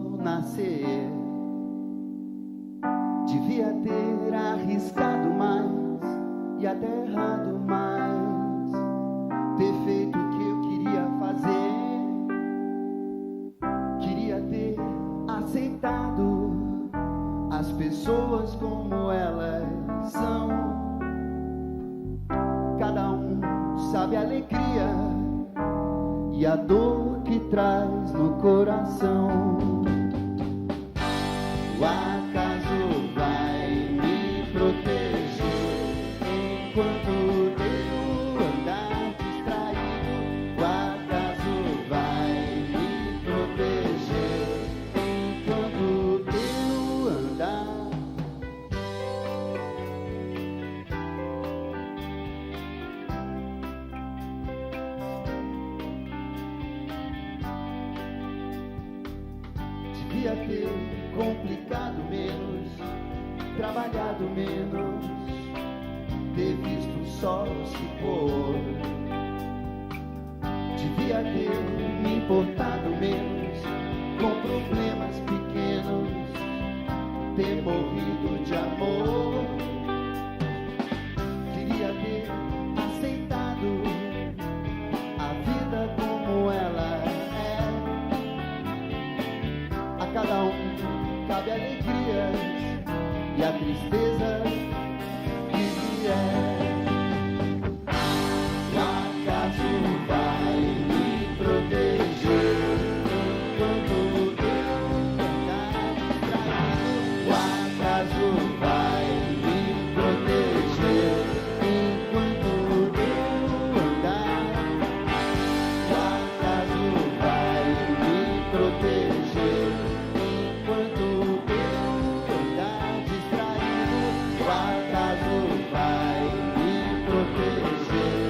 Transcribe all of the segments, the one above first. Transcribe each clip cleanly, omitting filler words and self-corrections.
sol nascer. Devia ter arriscado mais e até errado mais, ter feito o que eu queria fazer. Queria ter aceitado as pessoas como elas são. Cada um sabe a alegria e a dor que traz no coração. O acaso vai me proteger enquanto eu andar distraído. O acaso vai me proteger enquanto eu andar. Devia ter complicado menos, trabalhado menos, ter visto o sol se pôr. Devia ter me importado menos com problemas pequenos, ter morrido de amor. Queria ter aceitado a vida como ela é. A cada um cabe alegrias e a tristeza que vier. O acaso vai me proteger enquanto eu andar distraído. O acaso vai me proteger enquanto eu andar. O acaso vai me proteger enquanto eu andar distraído. O acaso vai me proteger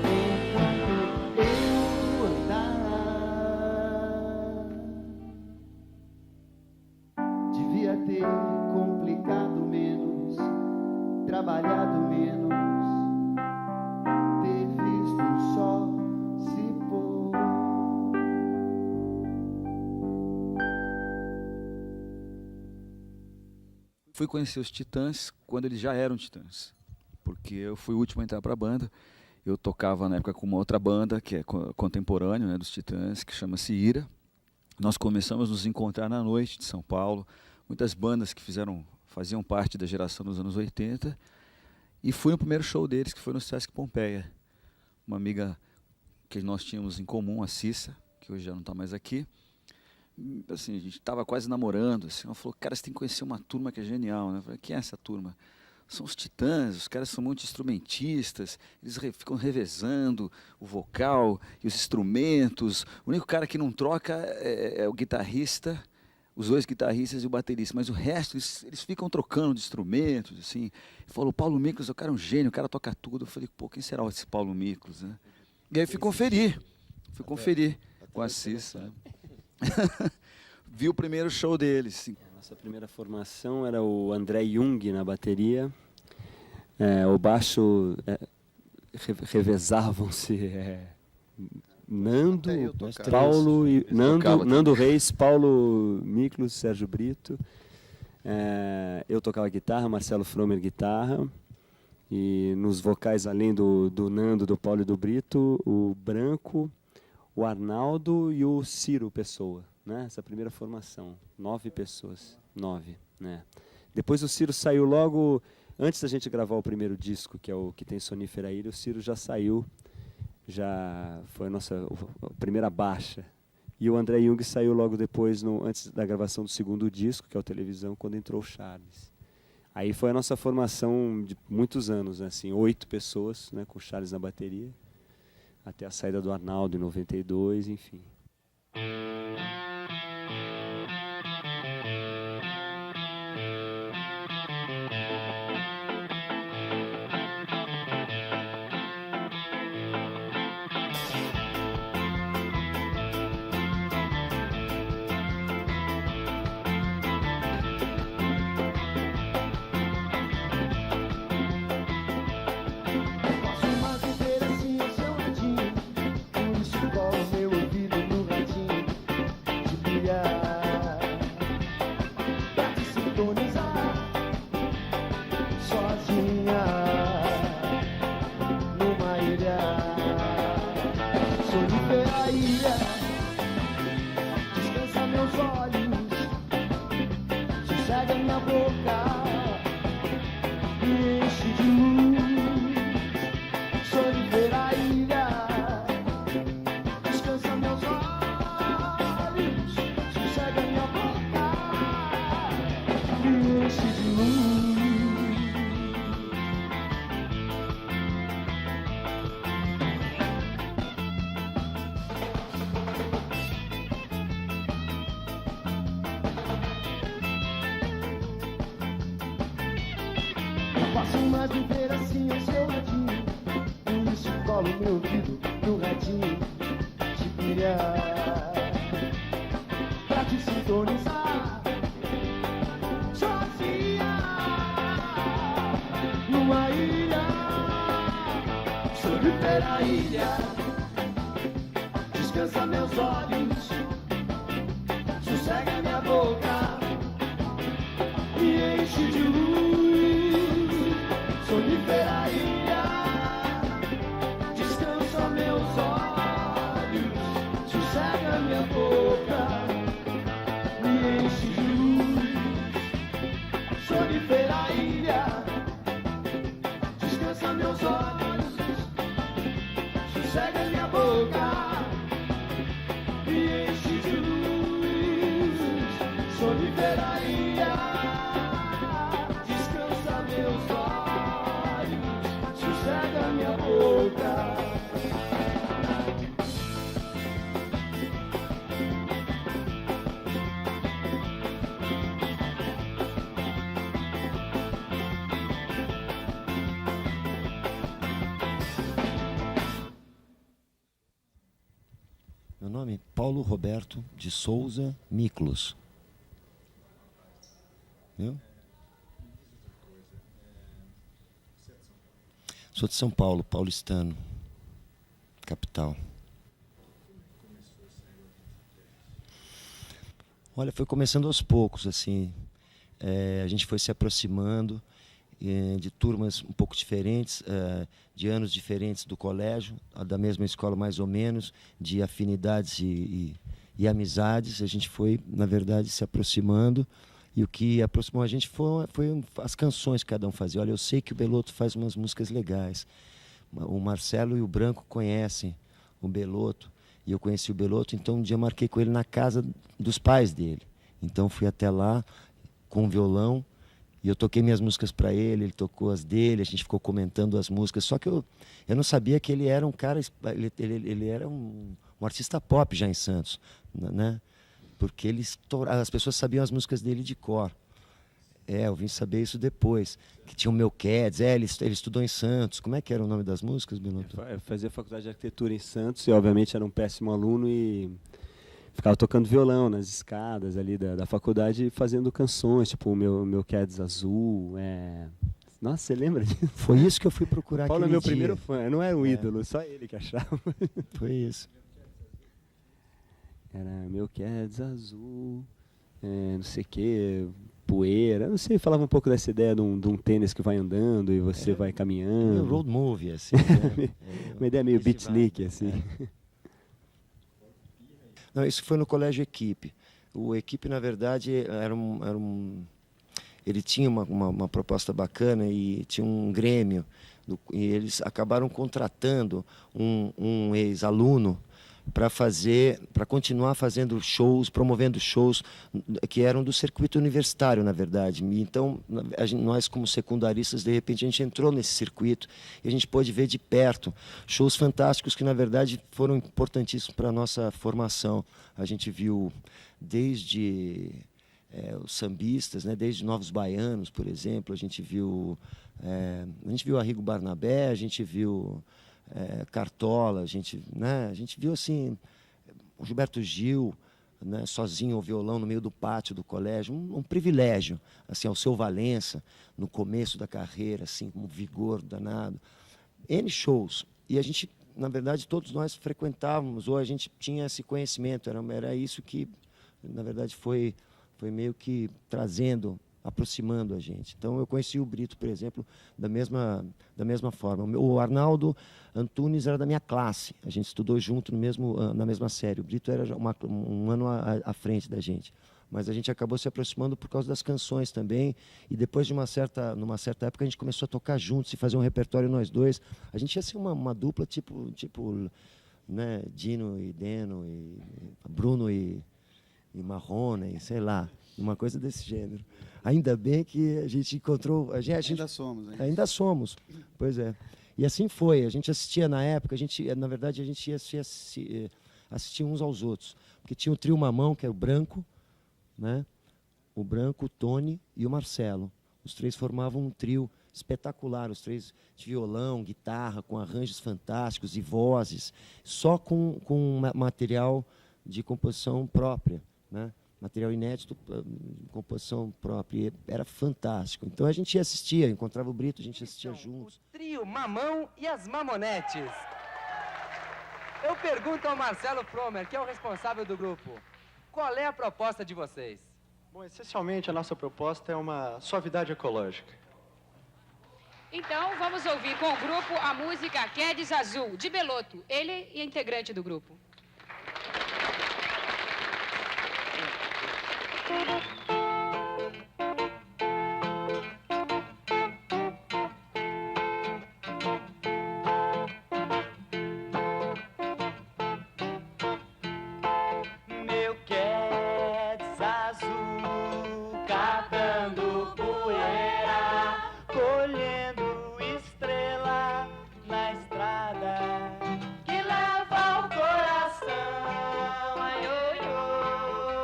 enquanto eu andar. Devia ter complicado menos, trabalhado menos, ter visto o sol se pôr. Fui conhecer os Titãs quando eles já eram Titãs, porque eu fui o último a entrar para a banda. Eu tocava na época com uma outra banda que é contemporânea, né, dos Titãs, que chama-se Ira. Nós começamos a nos encontrar na noite de São Paulo, muitas bandas que faziam parte da geração dos anos 80, e fui no primeiro show deles, que foi no Sesc Pompeia. Uma amiga que nós tínhamos em comum, a Cissa, que hoje já não está mais aqui, assim, a gente estava quase namorando, assim, ela falou, cara, você tem que conhecer uma turma que é genial, né? Eu falei, quem é essa turma? São os Titãs, os caras são muito instrumentistas, eles ficam revezando o vocal e os instrumentos. O único cara que não troca é o guitarrista, os dois guitarristas e o baterista, mas o resto eles ficam trocando de instrumentos, assim. Ele falou, Paulo Miklos, o cara é um gênio, o cara toca tudo. Eu falei, pô, quem será esse Paulo Miklos, né? E aí fui conferir com a Cissa, né? Vi o primeiro show deles. Sim. Nossa primeira formação era o André Jung na bateria, o baixo revezavam-se Nando, Paulo e Nando Reis, Paulo Miklos, Sérgio Brito. Eu tocava guitarra, Marcelo Fromer guitarra, e nos vocais além do Nando, do Paulo e do Brito, o Branco, o Arnaldo e o Ciro Pessoa, né? Essa primeira formação, 9 pessoas, 9, né? Depois o Ciro saiu logo antes da gente gravar o primeiro disco, que é o que tem Sonífera Ilha. O Ciro já saiu, já foi a nossa primeira baixa. E o André Jung saiu logo depois, antes da gravação do segundo disco, que é o Televisão, quando entrou o Charles. Aí foi a nossa formação de muitos anos, né? Assim, 8 pessoas, né, com o Charles na bateria, até a saída do Arnaldo em 92, enfim. Posso mais viver assim ao seu ladinho. Por isso colo meu ouvido no radinho de pilha pra te sintonizar. Sozinha numa ilha, sonífera ilha, descansa meus olhos, sossega minha boca, me enche de luz. Sonífera ilha, descansa meus olhos, sossega minha boca, me enche de luz. Sonífera ilha, descansa meus olhos, sossega minha boca, me enche de luz. Sonífera ilha, descansa meus olhos, sossega minha boca. Meu nome é Paulo Roberto de Souza Miklos. Viu? Sou de São Paulo, paulistano, capital. Olha, foi começando aos poucos, assim. A gente foi se aproximando de turmas um pouco diferentes, de anos diferentes do colégio, da mesma escola mais ou menos, de afinidades e amizades. A gente foi, na verdade, se aproximando. E o que aproximou a gente foi as canções que cada um fazia. Olha, eu sei que o Beloto faz umas músicas legais. O Marcelo e o Branco conhecem o Beloto. E eu conheci o Beloto, então um dia marquei com ele na casa dos pais dele. Então fui até lá com o violão e eu toquei minhas músicas para ele, ele tocou as dele, a gente ficou comentando as músicas. Só que eu não sabia que ele era um cara, ele era um artista pop já em Santos, né? Porque as pessoas sabiam as músicas dele de cor. Eu vim saber isso depois. Que tinha o Meu Quedes, ele estudou em Santos. Como é que era o nome das músicas, Beloto? Eu fazia faculdade de arquitetura em Santos e, obviamente, era um péssimo aluno e ficava tocando violão nas escadas ali da faculdade e fazendo canções, tipo o Meu Quedes Azul. Nossa, você lembra disso? Foi isso que eu fui procurar Paulo é aquele meu dia. primeiro fã, eu não era um ídolo, só ele que achava. Foi isso. Era Meu Quedes Azul, não sei o que, poeira, não sei, falava um pouco dessa ideia de um tênis que vai andando e você vai caminhando. Um road movie, assim. Né? Uma ideia meio beatnik, assim. Não, isso foi no Colégio Equipe. O Equipe, na verdade, ele tinha uma proposta bacana e tinha um grêmio. E eles acabaram contratando um ex-aluno para continuar fazendo shows, promovendo shows que eram do circuito universitário, na verdade. Então, nós como secundaristas, de repente, a gente entrou nesse circuito e a gente pôde ver de perto shows fantásticos que, na verdade, foram importantíssimos para a nossa formação. A gente viu desde os sambistas, né, desde Novos Baianos, por exemplo, a gente viu Arrigo Barnabé, a gente viu Cartola, a gente viu assim o Gilberto Gil, né, sozinho ao violão no meio do pátio do colégio, um privilégio, assim, ao Seu Valença no começo da carreira, assim, com um vigor danado, N shows, e a gente, na verdade, todos nós frequentávamos, ou a gente tinha esse conhecimento, era isso que, na verdade, foi meio que aproximando a gente. Então, eu conheci o Brito, por exemplo, da mesma forma. O Arnaldo Antunes era da minha classe. A gente estudou junto na mesma série. O Brito era um ano à frente da gente. Mas a gente acabou se aproximando por causa das canções também. E depois, numa certa época, a gente começou a tocar juntos e fazer um repertório nós dois. A gente ia ser uma dupla tipo né, Dino e Deno, e Bruno e Marrone, sei lá. Uma coisa desse gênero. Ainda bem que a gente encontrou... Ainda somos. Hein? Ainda somos, pois é. E assim foi. A gente assistia na época, na verdade, a gente ia assistir uns aos outros. Porque tinha o trio Mamão, que é o Branco, né? O Branco, o Tony e o Marcelo. Os três formavam um trio espetacular, os 3 de violão, guitarra, com arranjos fantásticos e vozes, só com material de composição própria, né? Material inédito, composição própria, era fantástico. Então a gente assistia, encontrava o Brito, a gente assistia juntos. O trio Mamão e as Mamonetes. Eu pergunto ao Marcelo Fromer, que é o responsável do grupo, qual é a proposta de vocês? Bom, essencialmente a nossa proposta é uma suavidade ecológica. Então vamos ouvir com o grupo a música Quedes Azul, de Beloto. Ele é integrante do grupo. Meu Quedes azul, catando poeira, colhendo estrela na estrada que leva ao coração. Ai, oi, oi,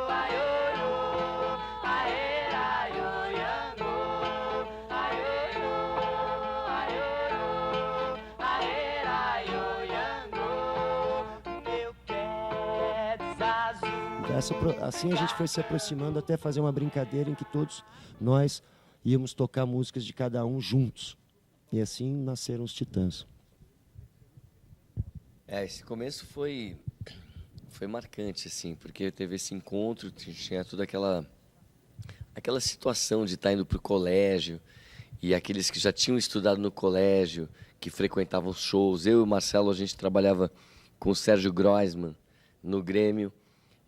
ai, oi, oi, ai, ai, oi, ango. Ai, oi, oi, ai, ai, oi, ango. Meu Quedes azul. Assim a gente foi se aproximando até fazer uma brincadeira em que todos nós íamos tocar músicas de cada um juntos. E assim nasceram os Titãs. Esse começo foi marcante, assim, porque teve esse encontro, tinha toda aquela situação de estar indo para o colégio, e aqueles que já tinham estudado no colégio, que frequentavam os shows. Eu e o Marcelo, a gente trabalhava com o Sérgio Groisman no Grêmio,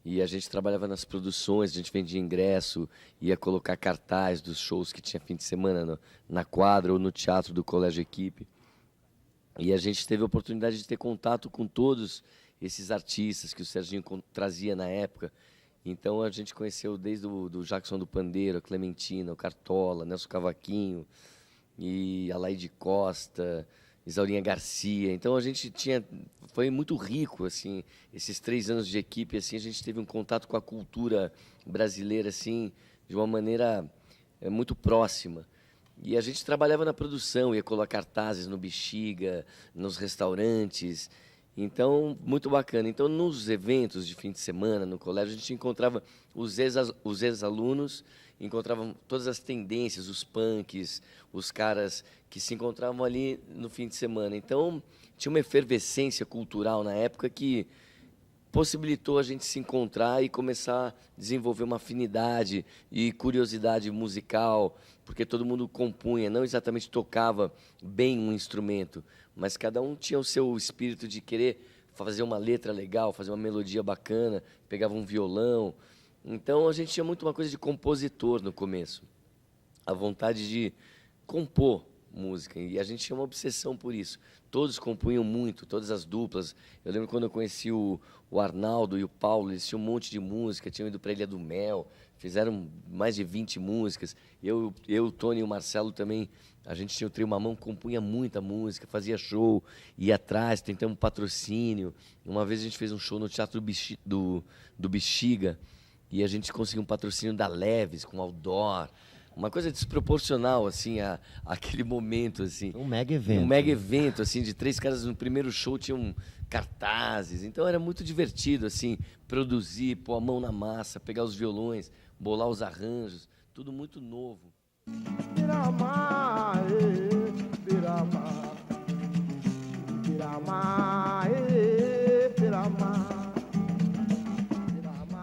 e a gente trabalhava nas produções, a gente vendia ingresso, ia colocar cartaz dos shows que tinha fim de semana na quadra ou no teatro do Colégio Equipe. E a gente teve a oportunidade de ter contato com todos esses artistas que o Serginho trazia na época. Então a gente conheceu desde do Jackson do Pandeiro, a Clementina, o Cartola, Nelson Cavaquinho, e a Laide Costa, Isaurinha Garcia. Então a gente foi muito rico, assim, esses 3 anos de equipe, assim, a gente teve um contato com a cultura brasileira, assim, de uma maneira muito próxima. E a gente trabalhava na produção, ia colocar cartazes no Bexiga, nos restaurantes. Então, muito bacana. Então, nos eventos de fim de semana, no colégio, a gente encontrava os ex-alunos, encontravam todas as tendências, os punks, os caras que se encontravam ali no fim de semana. Então, tinha uma efervescência cultural na época que possibilitou a gente se encontrar e começar a desenvolver uma afinidade e curiosidade musical, porque todo mundo compunha, não exatamente tocava bem um instrumento, mas cada um tinha o seu espírito de querer fazer uma letra legal, fazer uma melodia bacana, pegava um violão. Então a gente tinha muito uma coisa de compositor no começo, a vontade de compor música, e a gente tinha uma obsessão por isso. Todos compunham muito, todas as duplas. Eu lembro quando eu conheci o Arnaldo e o Paulo, eles tinham um monte de música, tinham ido para a Ilha do Mel, fizeram mais de 20 músicas. Eu, o Tony e o Marcelo também, a gente tinha o trio Mamão, compunha muita música, fazia show, ia atrás, tentamos patrocínio. Uma vez a gente fez um show no Teatro do Bexiga, e a gente conseguiu um patrocínio da Leves, com outdoor. Uma coisa desproporcional, assim, aquele momento, assim. Um mega evento. Um mega evento, assim, de 3 caras no primeiro show tinham cartazes. Então era muito divertido, assim, produzir, pôr a mão na massa, pegar os violões, bolar os arranjos, tudo muito novo.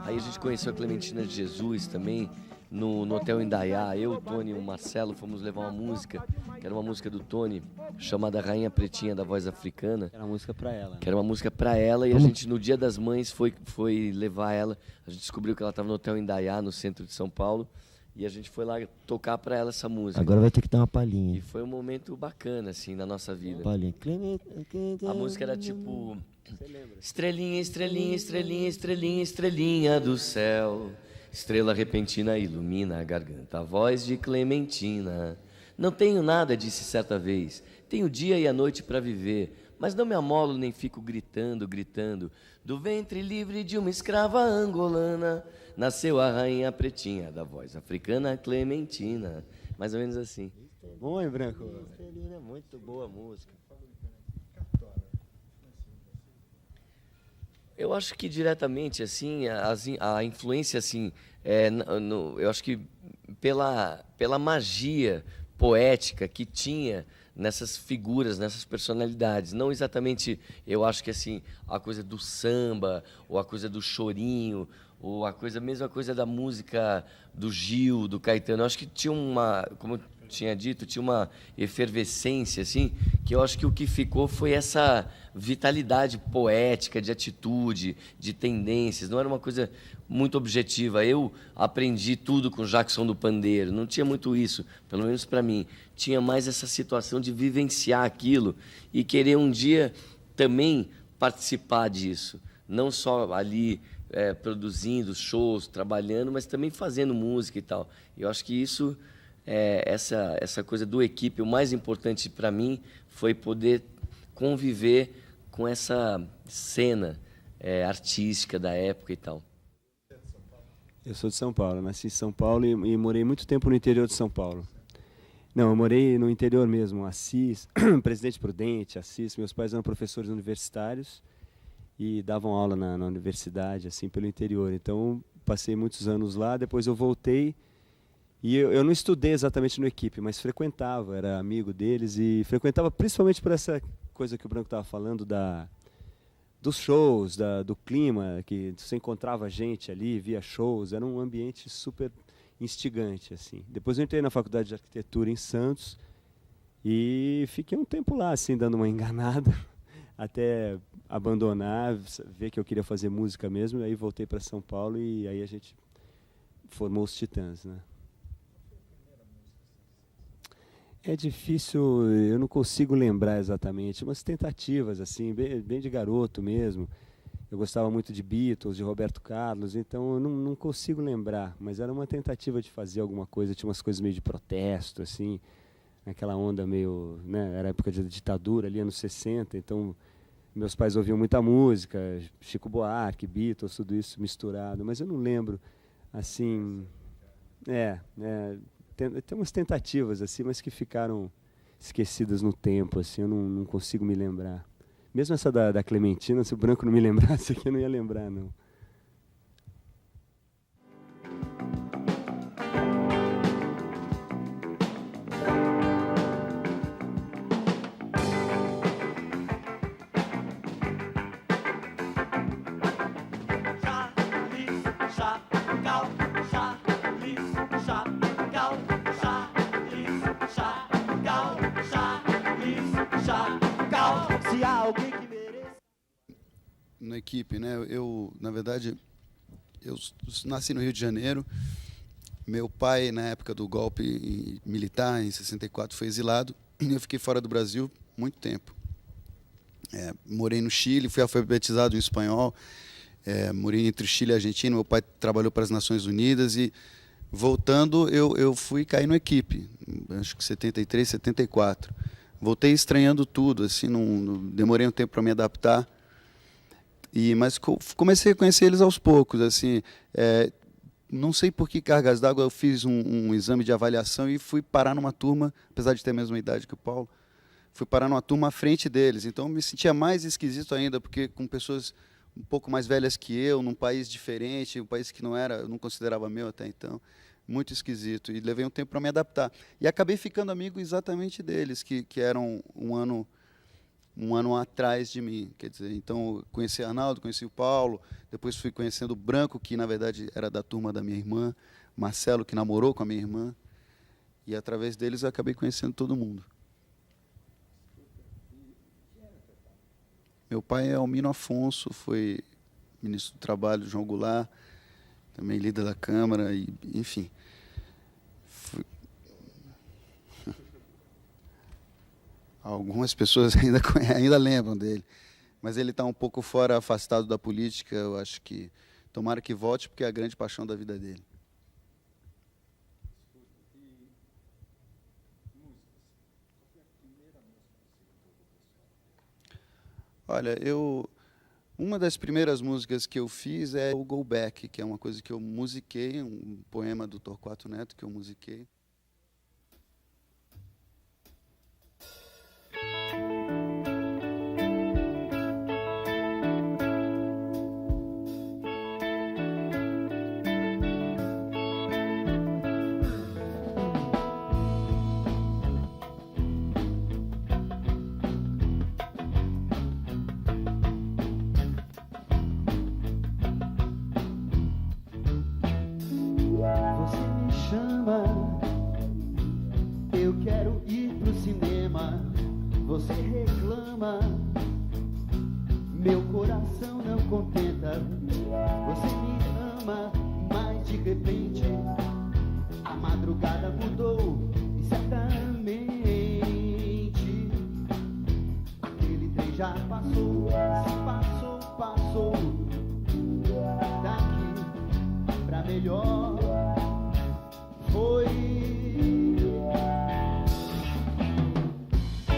Aí a gente conheceu a Clementina de Jesus também, no Hotel Indaiá. Eu, o Tony e o Marcelo fomos levar uma música, que era uma música do Tony, chamada Rainha Pretinha da Voz Africana. Era uma música para ela. Né? Que era uma música para ela, e a gente, no Dia das Mães, foi levar ela. A gente descobriu que ela estava no Hotel Indaiá, no centro de São Paulo, e a gente foi lá tocar para ela essa música. Agora vai ter que dar uma palhinha. E foi um momento bacana, assim, na nossa vida. Palhinha. A música era tipo... Estrelinha, estrelinha, estrelinha, estrelinha, estrelinha do céu, estrela repentina ilumina a garganta, a voz de Clementina. Não tenho nada, disse certa vez, tenho o dia e a noite para viver, mas não me amolo nem fico gritando, gritando. Do ventre livre de uma escrava angolana, nasceu a rainha pretinha da voz africana Clementina. mais ou menos assim. Bom, hein, Branco? Mistelina é muito boa música. Eu acho que diretamente, assim, a influência, assim, eu acho que pela magia poética que tinha nessas figuras, nessas personalidades. Não exatamente, eu acho que, assim, a coisa do samba, ou a coisa do chorinho, ou mesma coisa da música do Gil, do Caetano. Eu acho que tinha como eu tinha dito, tinha uma efervescência, assim, que eu acho que o que ficou foi essa vitalidade poética, de atitude, de tendências. Não era uma coisa muito objetiva. Eu aprendi tudo com Jackson do Pandeiro. Não tinha muito isso, pelo menos para mim. Tinha mais essa situação de vivenciar aquilo e querer um dia também participar disso. Não só ali produzindo shows, trabalhando, mas também fazendo música e tal. Eu acho que isso... essa coisa do equipe, o mais importante para mim foi poder conviver com essa cena artística da época e tal. Eu sou de São Paulo, nasci em São Paulo e morei muito tempo no interior de São Paulo. Não, eu morei no interior mesmo, Assis, Presidente Prudente, Assis. Meus pais eram professores universitários e davam aula na universidade, assim, pelo interior. Então, passei muitos anos lá, depois eu voltei. E eu não estudei exatamente no equipe, mas frequentava, era amigo deles e frequentava principalmente por essa coisa que o Branco estava falando dos shows, do clima, que você encontrava gente ali, via shows, era um ambiente super instigante, assim. Depois eu entrei na Faculdade de Arquitetura em Santos e fiquei um tempo lá, assim, dando uma enganada, até abandonar, ver que eu queria fazer música mesmo, e aí voltei para São Paulo e aí a gente formou os Titãs, né? É difícil, eu não consigo lembrar exatamente, umas tentativas, assim, bem de garoto mesmo. Eu gostava muito de Beatles, de Roberto Carlos, então eu não consigo lembrar, mas era uma tentativa de fazer alguma coisa, tinha umas coisas meio de protesto, assim, naquela onda meio, né, era época de ditadura, ali anos 60, então meus pais ouviam muita música, Chico Buarque, Beatles, tudo isso misturado, mas eu não lembro, assim, tem umas tentativas, assim, mas que ficaram esquecidas no tempo, assim, eu não consigo me lembrar. Mesmo essa da Clementina, se o Branco não me lembrasse aqui, eu não ia lembrar, não. Na equipe, né? Na verdade, eu nasci no Rio de Janeiro. Meu pai, na época do golpe militar, em 64, foi exilado. Eu fiquei fora do Brasil muito tempo. Morei no Chile, fui alfabetizado em espanhol. Morei entre o Chile e a Argentina. Meu pai trabalhou para as Nações Unidas e, voltando, eu fui cair na equipe. Acho que 73, 74. Voltei estranhando tudo, assim, demorei um tempo para me adaptar. Mas comecei a conhecer eles aos poucos, assim, não sei por que cargas d'água, eu fiz um exame de avaliação e fui parar numa turma, apesar de ter a mesma idade que o Paulo, fui parar numa turma à frente deles, então eu me sentia mais esquisito ainda, porque com pessoas um pouco mais velhas que eu, num país diferente, um país que eu não considerava meu até então, muito esquisito, e levei um tempo para me adaptar. E acabei ficando amigo exatamente deles, que eram um ano atrás de mim, quer dizer, então conheci Arnaldo, conheci o Paulo, depois fui conhecendo o Branco, que na verdade era da turma da minha irmã, Marcelo, que namorou com a minha irmã, e através deles eu acabei conhecendo todo mundo. Meu pai é Almino Afonso, foi ministro do Trabalho do João Goulart, também líder da Câmara, e, enfim. Algumas pessoas ainda lembram dele, mas ele está um pouco fora, afastado da política. Eu acho que tomara que volte, porque é a grande paixão da vida dele. Olha, uma das primeiras músicas que eu fiz é o Go Back, que é uma coisa que eu musiquei, um poema do Torquato Neto que eu musiquei. Você reclama, meu coração não contenta. Você me ama, mas de repente a madrugada mudou e certamente aquele trem já passou, se passou, passou. Daqui pra melhor foi.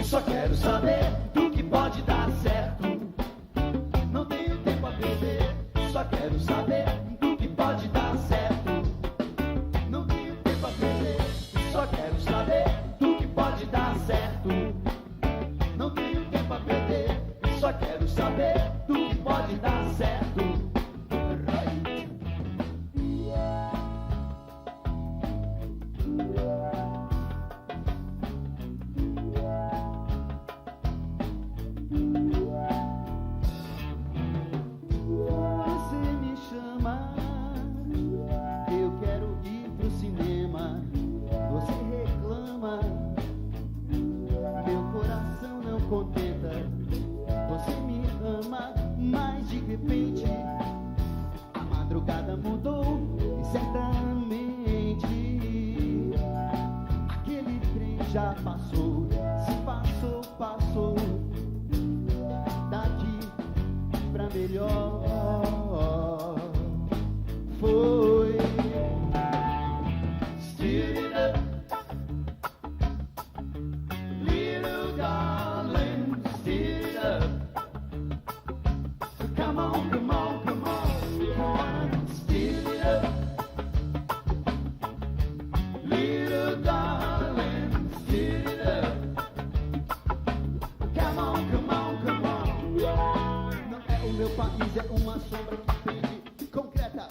Só quero saber do que pode dar certo. Não tenho tempo a perder. Só quero saber do que pode dar certo. Não tenho tempo a perder. Só quero saber do que pode dar certo. Não tenho tempo a perder. Só quero saber do que pode dar certo. Já passou, se passou, passou. Daqui pra melhor foi. Steer it up, little darling, steer it up. Come on, come on, come on, come on, steer it up, little darling. Meu país é uma sombra que pende concreta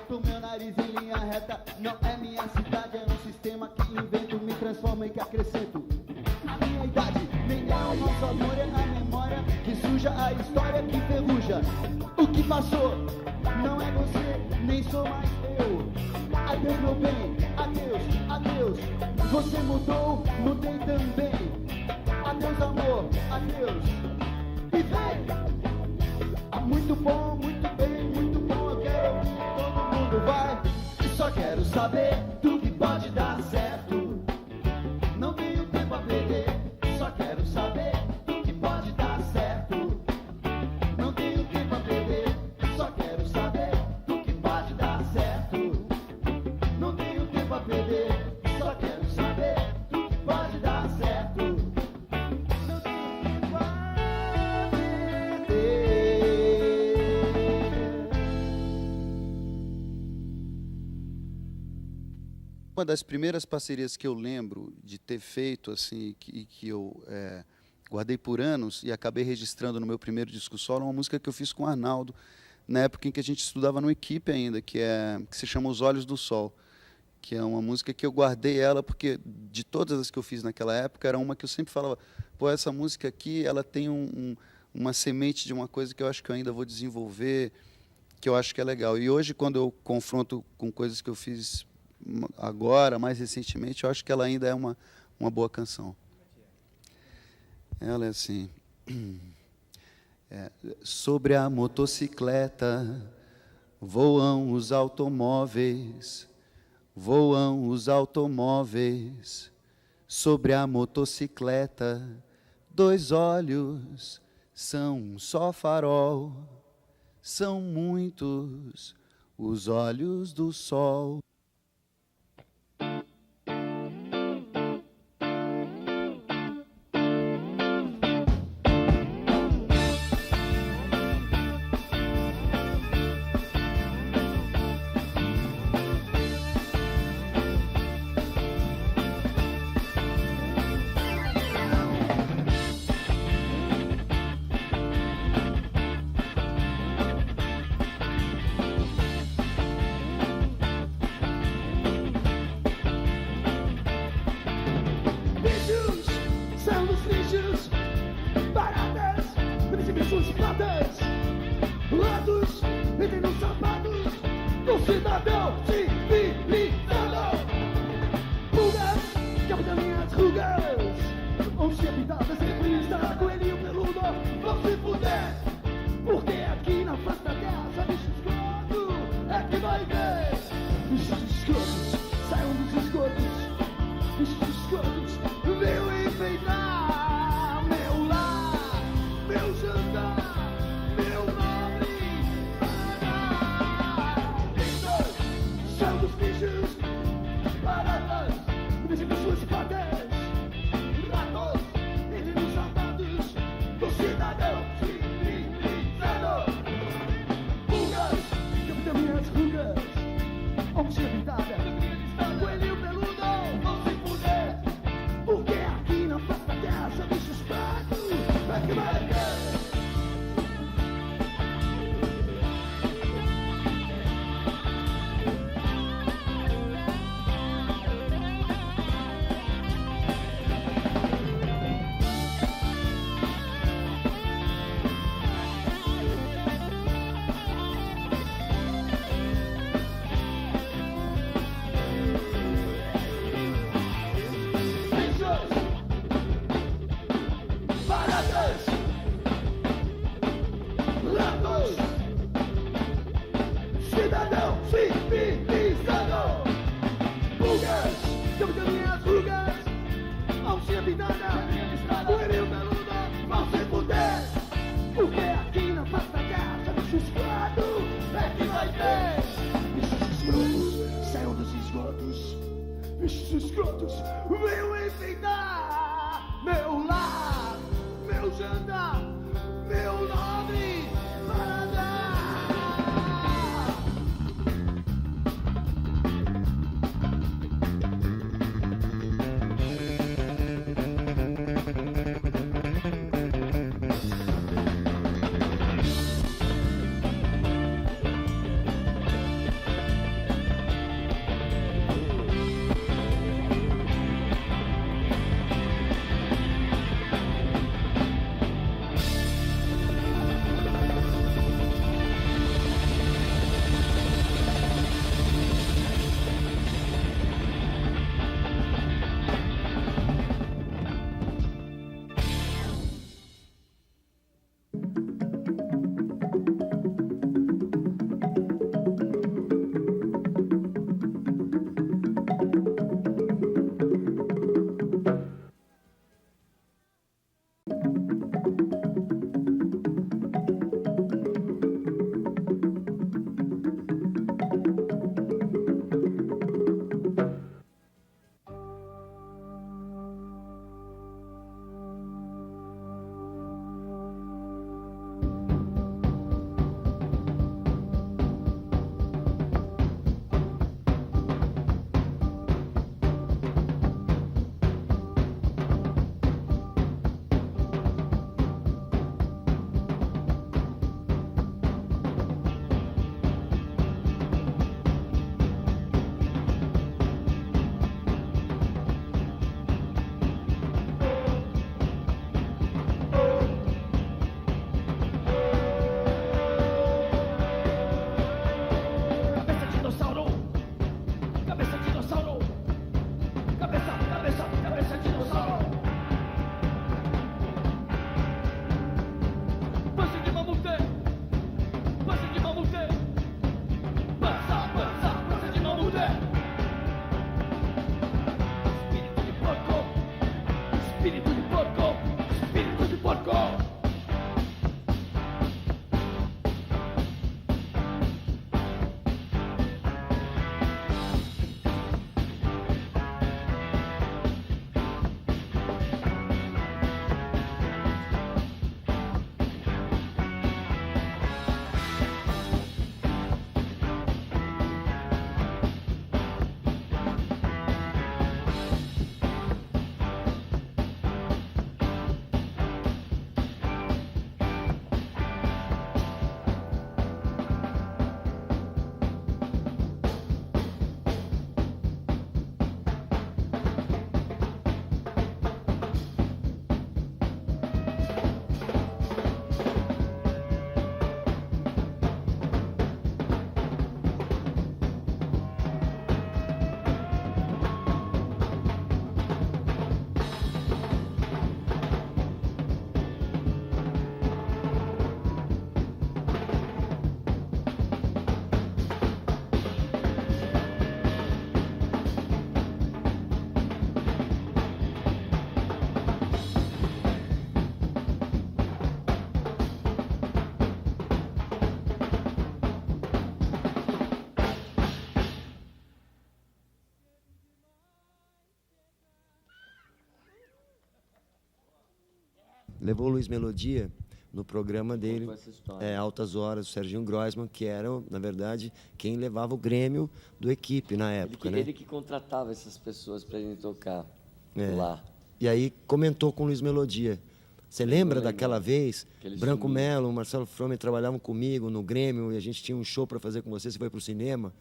do meu nariz em linha reta. Não é minha cidade, é um sistema que invento, me transforma e que acrescento. A minha idade nem é o nosso amor, é a memória que suja a história que ferruja. O que passou não é você, nem sou mais eu. Adeus meu bem, adeus, adeus. Você mudou, mudei também. Adeus amor, adeus. E vem! Muito bom, muito bem, muito bom. Eu quero que todo mundo vai. E só quero saber do que pode dar certo. Não tenho tempo a perder. Só quero saber do que pode dar certo. Não tenho tempo a perder. Só quero saber do que pode dar certo. Não tenho tempo a perder. Só quero saber do que pode dar certo. Não tenho tempo a perder. Uma das primeiras parcerias que eu lembro de ter feito, assim, que eu guardei por anos e acabei registrando no meu primeiro disco solo, uma música que eu fiz com o Arnaldo, na época em que a gente estudava numa equipe ainda, que se chama Os Olhos do Sol, que é uma música que eu guardei ela, porque de todas as que eu fiz naquela época, era uma que eu sempre falava, pô, essa música aqui, ela tem uma semente de uma coisa que eu acho que eu ainda vou desenvolver, que eu acho que é legal. E hoje, quando eu confronto com coisas que eu fiz agora, mais recentemente, eu acho que ela ainda é uma boa canção. Ela é assim. Sobre a motocicleta voam os automóveis, voam os automóveis. Sobre a motocicleta, dois olhos são um só farol, são muitos os olhos do sol. Estamos em minhas rugas, mãozinha pintada, o Emil Peluda, vão se fuder. Porque aqui na face da terra, só bicho escroto é que vai ter. Bichos escrotos, saiam dos esgotos. Bichos escrotos, venham enfeitar meu lar, meu jantar, meu nobre paladar. Levou o Luiz Melodia no programa dele, Altas Horas, o Serginho Groisman, que era, na verdade, quem levava o Grêmio do Equipe na época. Ele que contratava essas pessoas para irem tocar lá. E aí comentou com o Luiz Melodia. Você lembra daquela vez? Branco Melo, Marcelo Fromer trabalhavam comigo no Grêmio e a gente tinha um show para fazer com você foi para o cinema.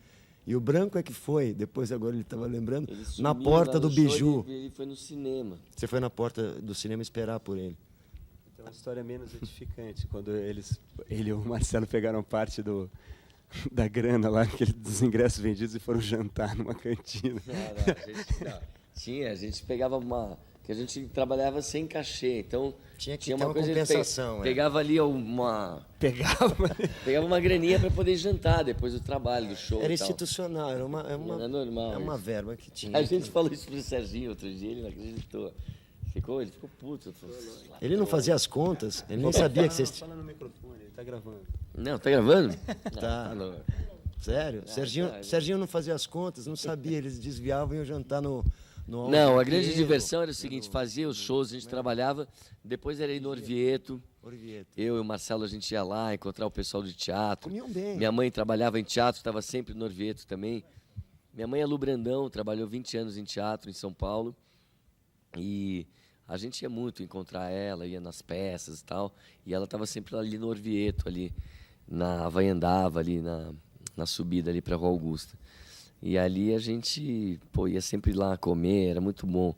E o Branco é que foi, depois agora ele estava lembrando, na porta do Biju. Ele foi no cinema. Você foi na porta do cinema esperar por ele. Então, uma história menos edificante, quando ele e o Marcelo pegaram parte da grana lá, dos ingressos vendidos e foram jantar numa cantina. A gente pegava que a gente trabalhava sem cachê, então tinha que tinha ter uma coisa compensação. Pegava ali uma uma graninha para poder jantar depois do trabalho, do show. Era e tal. institucional, era normal, uma isso. verba que tinha. A gente falou isso pro Serginho outro dia, ele não acreditou. Ele ficou puto. Ele não fazia as contas, ele nem sabia que vocês... Fala no microfone, ele tá gravando. Não, tá gravando? Tá. Sério? Serginho não fazia as contas, não sabia, eles desviavam e iam jantar no Não, a grande diversão era o seguinte, fazia os shows, a gente trabalhava, depois era ir no Orvieto. Eu e o Marcelo, a gente ia lá encontrar o pessoal de teatro. Comiam bem. Minha mãe trabalhava em teatro, estava sempre no Orvieto também. Minha mãe é Lu Brandão, trabalhou 20 anos em teatro em São Paulo. E a gente ia muito encontrar ela, ia nas peças e tal. E ela estava sempre ali no Orvieto, ali na Havaiandava, ali na subida ali para a Rua Augusta. E ali a gente ia sempre lá comer, era muito bom.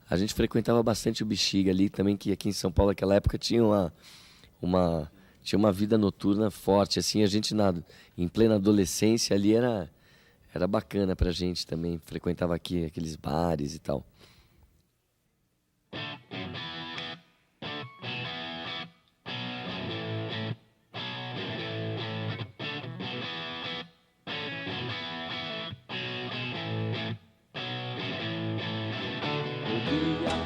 A gente frequentava bastante o Bexiga ali também, que aqui em São Paulo naquela época tinha uma vida noturna forte. Assim, a gente em plena adolescência ali era bacana pra gente também. Frequentava aqui aqueles bares e tal.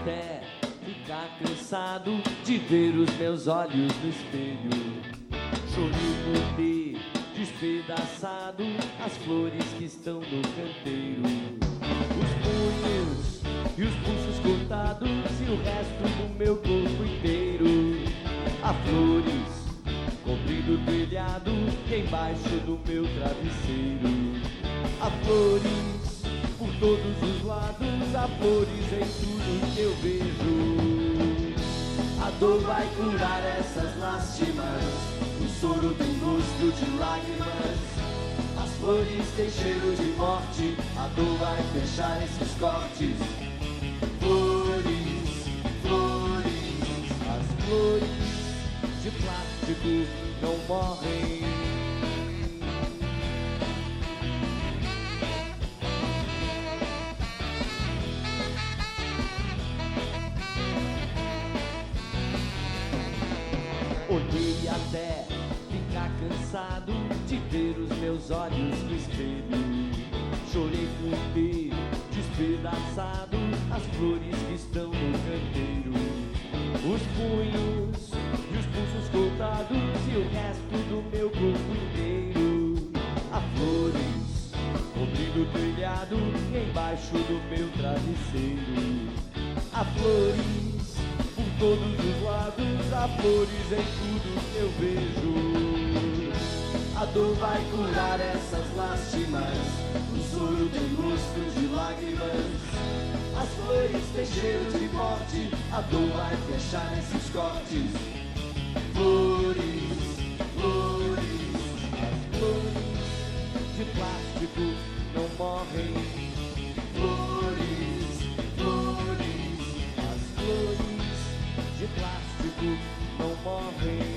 Até ficar cansado de ver os meus olhos no espelho. Chorei por ter despedaçado as flores que estão no canteiro. Os punhos e os pulsos cortados e o resto do meu corpo inteiro. Há flores cobrindo o telhado e embaixo do meu travesseiro. Há flores por todos os lados, há flores em tudo que eu vejo. A dor vai curar essas lástimas, o soro tem gosto de lágrimas. As flores têm cheiro de morte, a dor vai fechar esses cortes. Flores, flores, as flores de plástico não morrem. Olhei até ficar cansado de ver os meus olhos no espelho. Chorei por ter despedaçado as flores que estão no canteiro. Os punhos e os pulsos cortados e o resto do meu corpo inteiro. Há flores cobrindo o telhado e embaixo do meu travesseiro. Há flores por todos os lados, há flores em tudo que eu vejo. A dor vai curar essas lástimas, o soro tem gosto de lágrimas. As flores têm cheiro de morte, a dor vai fechar esses cortes. Flores, flores, as flores de plástico não morrem. Flores, flores, as flores de plástico não morrem.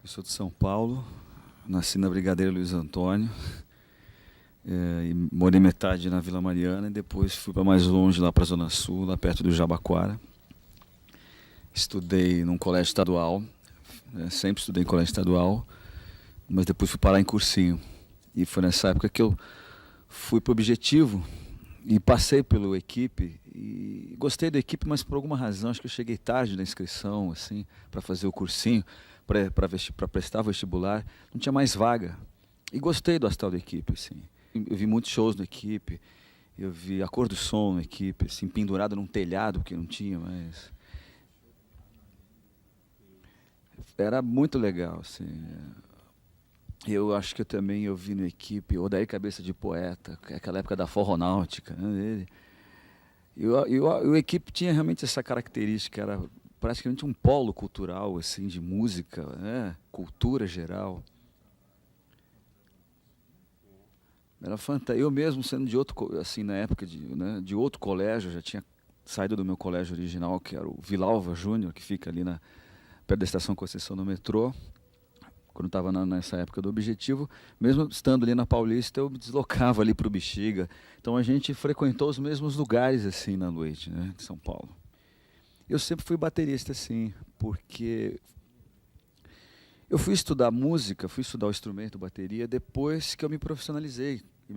Eu sou de São Paulo, nasci na Brigadeiro Luiz Antônio, e morei metade na Vila Mariana e depois fui para mais longe, lá para a Zona Sul, lá perto do Jabaquara. Estudei num colégio estadual, sempre estudei em colégio estadual, mas depois fui parar em cursinho. E foi nessa época que eu fui para o Objetivo e passei pela equipe e gostei da equipe, mas por alguma razão acho que eu cheguei tarde na inscrição, assim, para fazer o cursinho, para prestar vestibular, não tinha mais vaga. E gostei do astral da equipe, assim. Eu vi muitos shows na equipe, eu vi a cor do som na equipe, assim, pendurado num telhado, porque não tinha mais. Era muito legal, assim. Eu acho que eu também vi na equipe Odair Cabeça de Poeta, aquela época da forronáutica, né? E a equipe tinha realmente essa característica, era praticamente um polo cultural, assim, de música, né? Cultura geral. Era fantástico. Eu mesmo, sendo de outro, assim, na época de outro colégio, já tinha saído do meu colégio original, que era o Vilalva Júnior, que fica ali perto da Estação Conceição no metrô. Quando estava nessa época do Objetivo, mesmo estando ali na Paulista, eu me deslocava ali para o Bexiga. Então a gente frequentou os mesmos lugares assim na noite, né, de São Paulo. Eu sempre fui baterista, sim, porque eu fui estudar música, fui estudar o instrumento bateria depois que eu me profissionalizei. E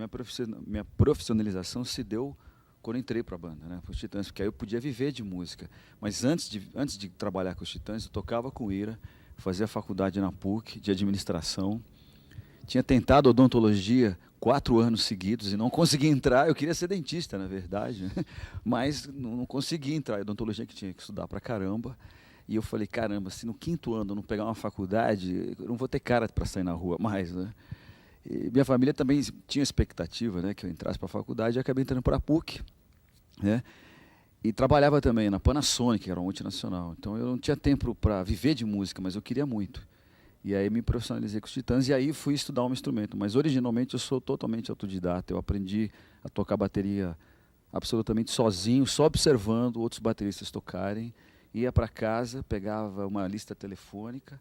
minha profissionalização se deu quando entrei para a banda, né, para os Titãs, porque aí eu podia viver de música. Mas antes de trabalhar com os Titãs, eu tocava com o Ira, fazia faculdade na PUC de administração, tinha tentado odontologia 4 anos seguidos e não consegui entrar. Eu queria ser dentista, na verdade, mas não consegui entrar. Odontologia que tinha que estudar pra caramba. E eu falei, caramba, se no 5º ano eu não pegar uma faculdade, eu não vou ter cara para sair na rua mais, né? E minha família também tinha expectativa, né, que eu entrasse para a faculdade, e acabei entrando para a PUC, né? E trabalhava também na Panasonic, que era uma multinacional. Então eu não tinha tempo para viver de música, mas eu queria muito. E aí me profissionalizei com os Titãs e aí fui estudar um instrumento. Mas originalmente eu sou totalmente autodidata. Eu aprendi a tocar bateria absolutamente sozinho, só observando outros bateristas tocarem. Ia para casa, pegava uma lista telefônica,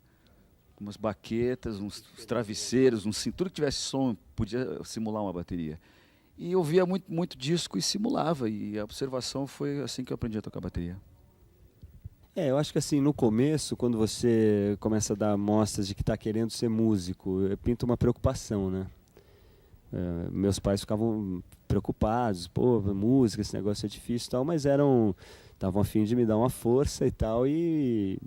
umas baquetas, uns travesseiros, tudo que tivesse som podia simular uma bateria. E eu ouvia muito disco e simulava, e a observação foi assim que eu aprendi a tocar bateria. Eu acho que assim, no começo, quando você começa a dar mostras de que está querendo ser músico, pinta uma preocupação, né? Meus pais ficavam preocupados, pô, música, esse negócio é difícil e tal, mas estavam a fim de me dar uma força e tal, e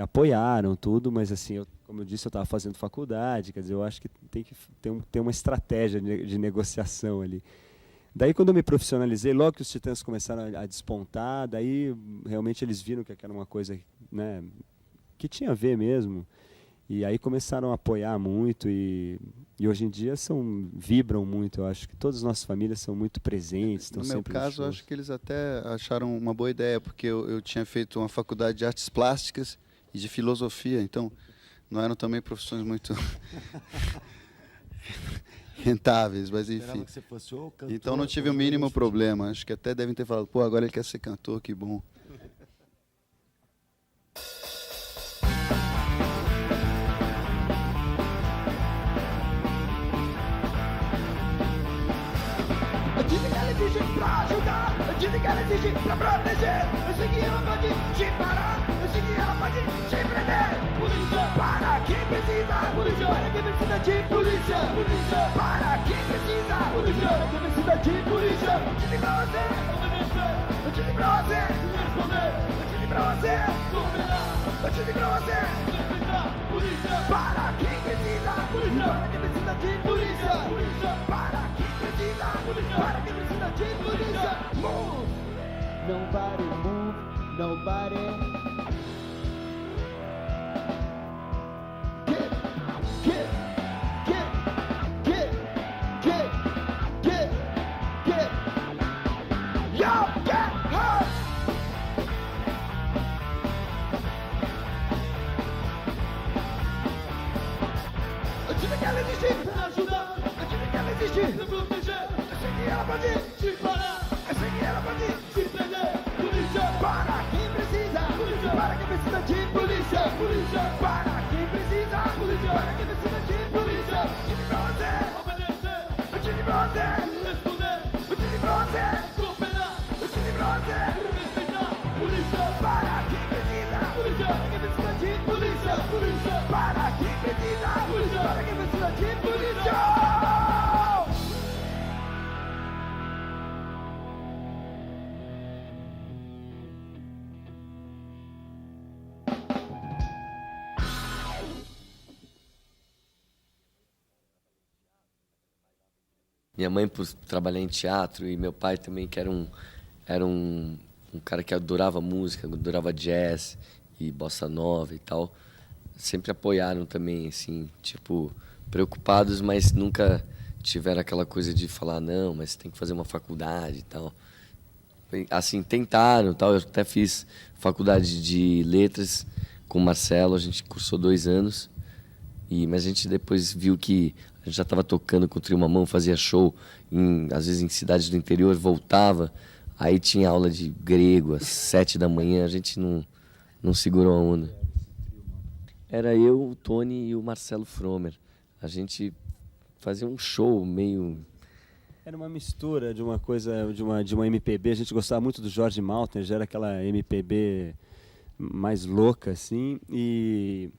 apoiaram tudo, mas assim, como eu disse, eu estava fazendo faculdade, quer dizer, eu acho que tem que ter uma estratégia de negociação ali. Daí, quando eu me profissionalizei, logo que os Titãs começaram a despontar, daí realmente eles viram que era uma coisa, né, que tinha a ver mesmo, e aí começaram a apoiar muito, e hoje em dia vibram muito. Eu acho que todas as nossas famílias são muito presentes. No meu caso, acho que eles até acharam uma boa ideia, porque eu tinha feito uma faculdade de artes plásticas e de filosofia, então não eram também profissões muito rentáveis, mas enfim. Que você fosse o cantor, então não tive o mínimo problema. Acho que até devem ter falado, pô, agora ele quer ser cantor, que bom. Eu tive que ela exige pra ajudar, eu tive que ela exige pra proteger. Eu sei que ela pode te parar, eu sei que ela pode te prender. Polícia, para quem precisa. Polícia, para quem precisa de polícia. Polícia, para quem precisa. Polícia, para quem precisa de polícia. Eu tive pra você, eu tive pra você, eu tive pra você, eu tive pra você. Polícia, para quem precisa. Polícia, para quem precisa de polícia. Polícia, para quem precisa. Para quem precisa de polícia. Move, nobody move, nobody. Eu tive que ela existir pra ajudar, eu tive que ela existir pra proteger. Eu sei que ela pode te parar, eu sei que ela pode te prender. Polícia, para quem precisa. Polícia, para quem precisa de polícia. Polícia, para quem precisa. Polícia, para quem precisa de polícia. Eu tive pra você obedecer, eu tive pra você responder, eu tive pra você cooperar, eu tive pra você respeitar. Polícia, para quem precisa. Polícia, para quem precisa de polícia. Polícia, para quem precisa. Polícia, para quem precisa de polícia. Minha mãe por trabalhar em teatro e meu pai também, que era um cara que adorava música, adorava jazz e bossa nova e tal. Sempre apoiaram também, assim, tipo, preocupados, mas nunca tiveram aquela coisa de falar, não, mas tem que fazer uma faculdade e tal. Assim, tentaram, tal. Eu até fiz faculdade de letras com o Marcelo, a gente cursou 2 anos, mas a gente depois viu que a gente já estava tocando com o Trio Mamão, fazia show, às vezes em cidades do interior, voltava, aí tinha aula de grego às 7 da manhã, a gente não segurou a onda. Era eu, o Tony e o Marcelo Fromer. A gente fazia um show meio... Era uma mistura de uma coisa, de uma MPB. A gente gostava muito do Jorge Maltner, já era aquela MPB mais louca, assim. E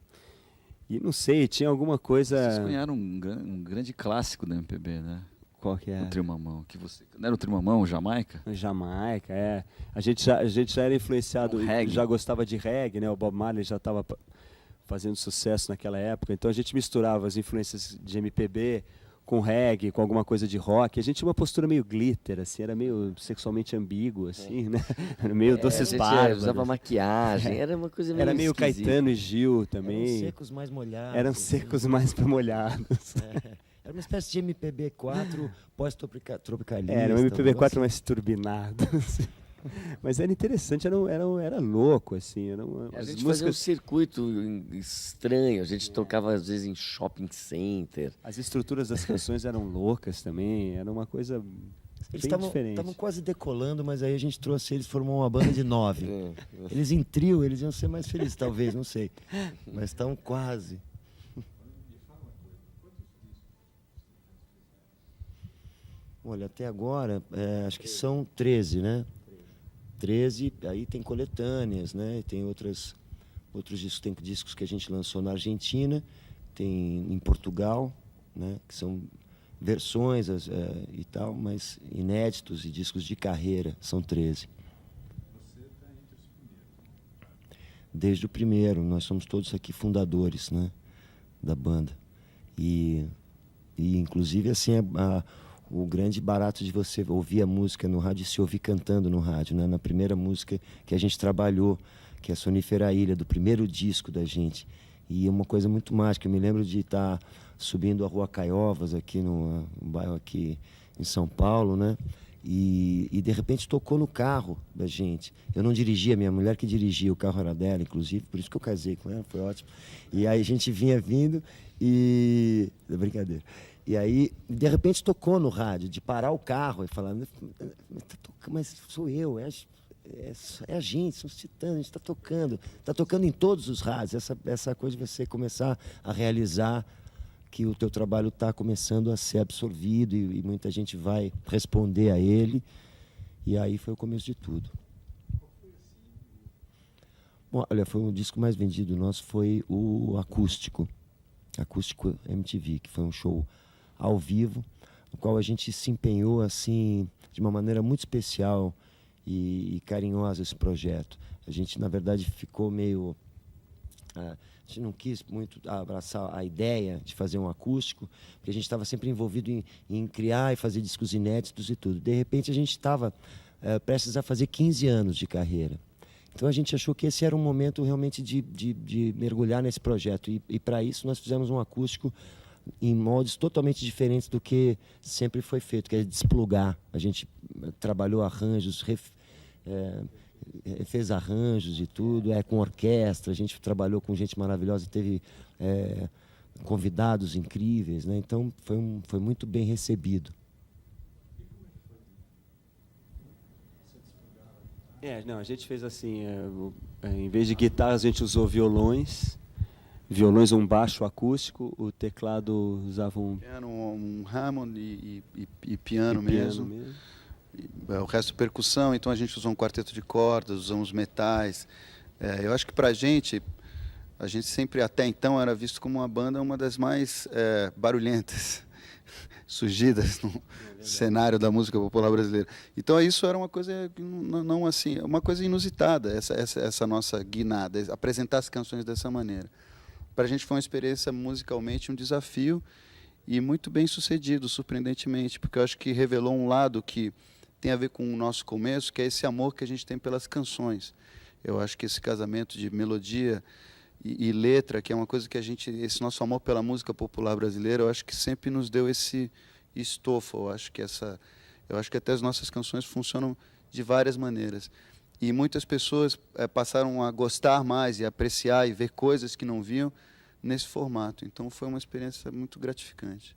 não sei, tinha alguma coisa... Vocês ganharam um grande clássico da MPB, né? Qual que é? O Trio Mamão. Não era o Trio Mamão, o Jamaica? Jamaica, é. A gente já era influenciado, já gostava de reggae, né? O Bob Marley já estava fazendo sucesso naquela época. Então a gente misturava as influências de MPB com reggae, com alguma coisa de rock. A gente tinha uma postura meio glitter, assim, era meio sexualmente ambíguo, assim, né? Era meio Doces Bárbaros. Usava maquiagem, era uma coisa meio Era meio esquisita. Caetano e Gil também. Eram secos mais molhados. Eram secos mais para molhados. Era uma espécie de MPB4 pós-tropicalista. Era um MPB4 mais turbinado. Mas era interessante, era louco, assim. A gente fazia um circuito estranho, a gente tocava às vezes em shopping center. As estruturas das canções eram loucas também, era uma coisa eles bem diferente. Estavam quase decolando, mas aí a gente trouxe eles, formou uma banda de 9. Eles em trio, eles iam ser mais felizes, talvez, não sei. Mas estão quase. Olha, até agora, acho que são 13, né? 13, aí tem coletâneas, né? Tem outros discos, tem discos que a gente lançou na Argentina, tem em Portugal, né? Que são versões e tal, mas inéditos e discos de carreira, são 13. Você está entre os primeiros? Desde o primeiro, nós somos todos aqui fundadores, né? Da banda. E inclusive, assim, o grande barato de você ouvir a música no rádio e se ouvir cantando no rádio, né? Na primeira música que a gente trabalhou, que é a Sonífera Ilha, do primeiro disco da gente. E é uma coisa muito mágica. Eu me lembro de estar subindo a Rua Caiovas, aqui no bairro aqui em São Paulo, né? E de repente tocou no carro da gente. Eu não dirigia, minha mulher que dirigia, o carro era dela, inclusive, por isso que eu casei com ela, foi ótimo. E aí a gente vinha vindo e... Brincadeira. E aí, de repente, tocou no rádio, de parar o carro e falar, mas sou eu, é a gente, são os Titãs, a gente está tocando em todos os rádios, essa coisa de você começar a realizar que o teu trabalho está começando a ser absorvido e muita gente vai responder a ele, e aí foi o começo de tudo. Bom, olha, foi o disco mais vendido nosso, foi o Acústico MTV, que foi um show ao vivo, no qual a gente se empenhou assim de uma maneira muito especial e carinhosa esse projeto. A gente, na verdade, ficou meio... a gente não quis muito abraçar a ideia de fazer um acústico, porque a gente estava sempre envolvido em criar e fazer discos inéditos e tudo. De repente, a gente estava prestes a fazer 15 anos de carreira. Então, a gente achou que esse era um momento realmente de mergulhar nesse projeto. E para isso, nós fizemos um acústico em moldes totalmente diferentes do que sempre foi feito, que é desplugar. A gente trabalhou arranjos, fez arranjos e tudo, com orquestra, a gente trabalhou com gente maravilhosa, teve convidados incríveis, né? Então foi muito bem recebido. Não, a gente fez assim, em vez de guitarra a gente usou violões, um baixo acústico, o teclado usava um Hammond e piano mesmo. O resto percussão, então a gente usou um quarteto de cordas, usamos metais. Eu acho que pra gente, a gente sempre até então era visto como uma banda, uma das mais barulhentas, surgidas no cenário da música popular brasileira. Então isso era uma coisa não assim, uma coisa inusitada, essa nossa guinada, apresentar as canções dessa maneira. Para a gente foi uma experiência musicalmente um desafio e muito bem sucedido, surpreendentemente, porque eu acho que revelou um lado que tem a ver com o nosso começo, que é esse amor que a gente tem pelas canções. Eu acho que esse casamento de melodia e letra, que é uma coisa que esse nosso amor pela música popular brasileira, eu acho que sempre nos deu esse estofo. Eu acho que até as nossas canções funcionam de várias maneiras. E muitas pessoas passaram a gostar mais e apreciar e ver coisas que não viam nesse formato. Então foi uma experiência muito gratificante.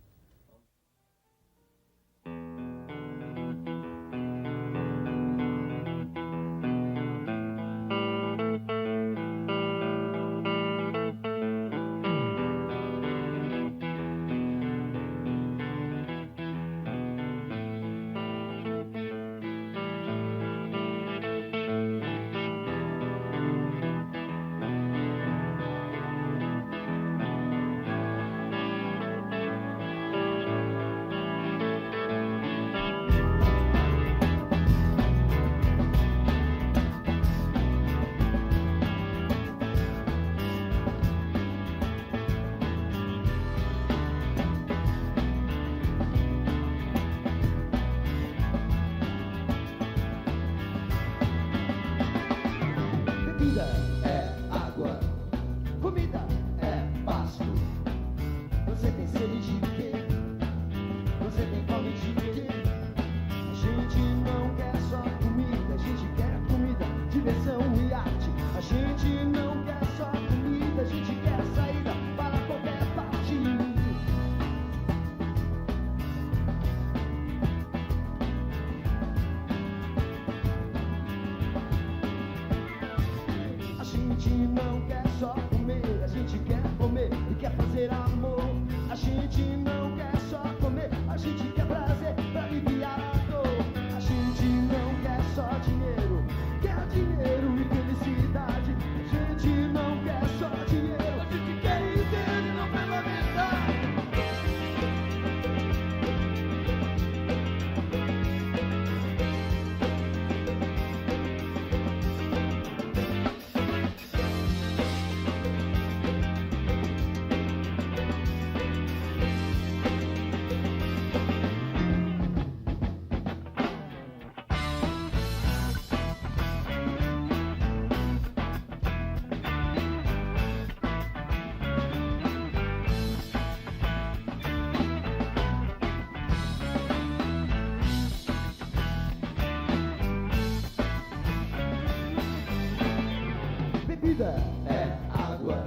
Bebida é água,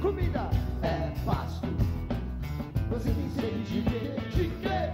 comida é pasto. Você tem sede de quê? De quê?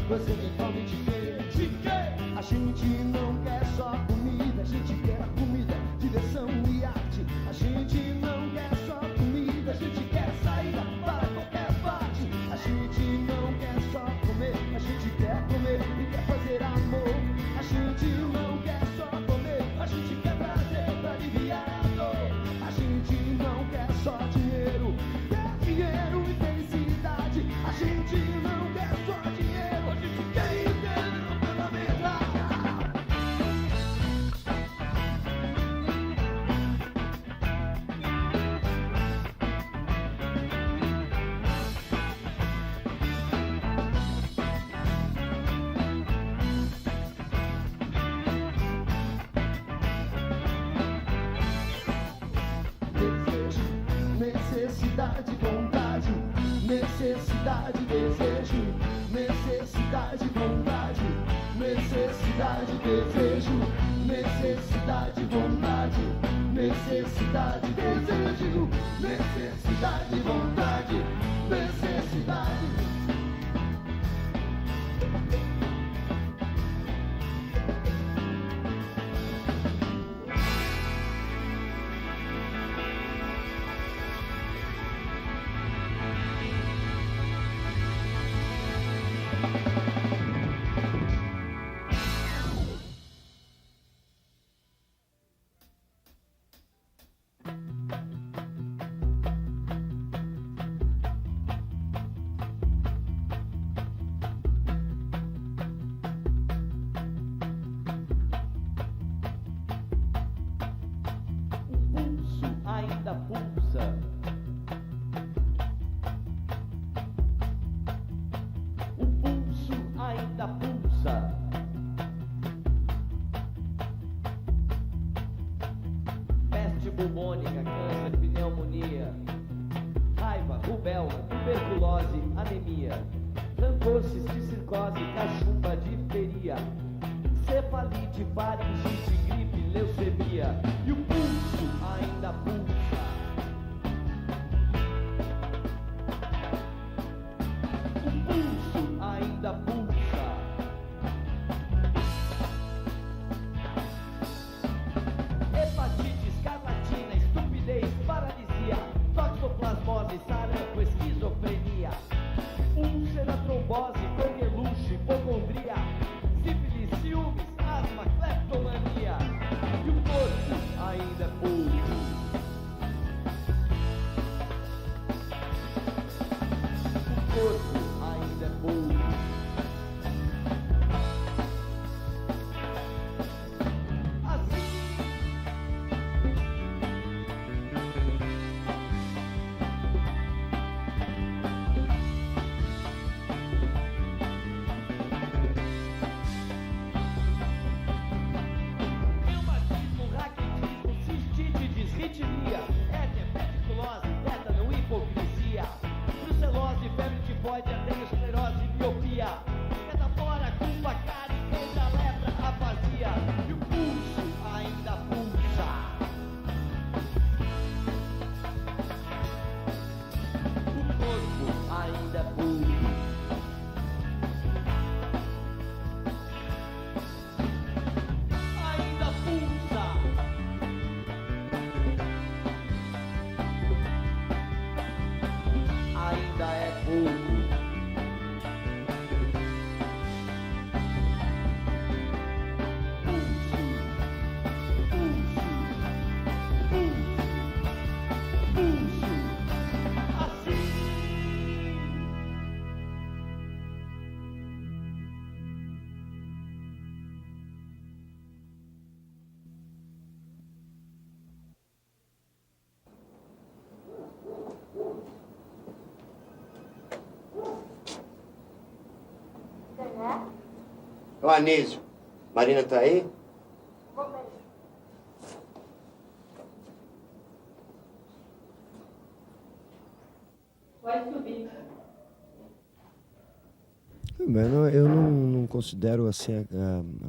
Você tem fome de quê? De quê? A gente não quer só comida, a gente quer comida, diversão e arte. A gente não quer só comida, a gente quer saída para qualquer parte. A gente não quer só comer, a gente quer comer e quer fazer amor. A gente não quer só comer, a gente quer prazer pra aliviar a dor. A gente não quer só dinheiro, quer dinheiro e felicidade. A gente não quer só dinheiro, a gente quer dinheiro pela verdade. Desejo, necessidade, vontade, necessidade, desejo, necessidade, vontade, necessidade, desejo, necessidade, vontade, necessidade, desejo, necessidade, vontade, necessidade. Ainda pulsa. neurociste, circose, cachumba, difteria, cefalite, faringite, gripe, leucemia. E o pulso ainda pulsa. O pulso ainda pulsa. Hepatite, escarlatina, estupidez, paralisia, toxoplasmose, sarampo, esquizofrenia, úlcera, trombose, coqueluche, hipocondria, sífilis, ciúmes, asma, cleptomania. E o corpo ainda é pouco. O corpo ainda é pouco. Reumatismo, raquitismo, cistite, disritmia, hérnia, pediculose, tétano, hipocrisia, brucelose, febre tifoide, aterosclerose, miopia, catapora, culpa, cárie, canja, lepra, afasia. E o pulso ainda pulsa. O corpo ainda pulsa. Ainda pulsa. Ainda é pouco. Pulso, pulso, pulso, pulso. Assim. Ô, Anísio, Marina tá aí? Vai subir. Eu não considero assim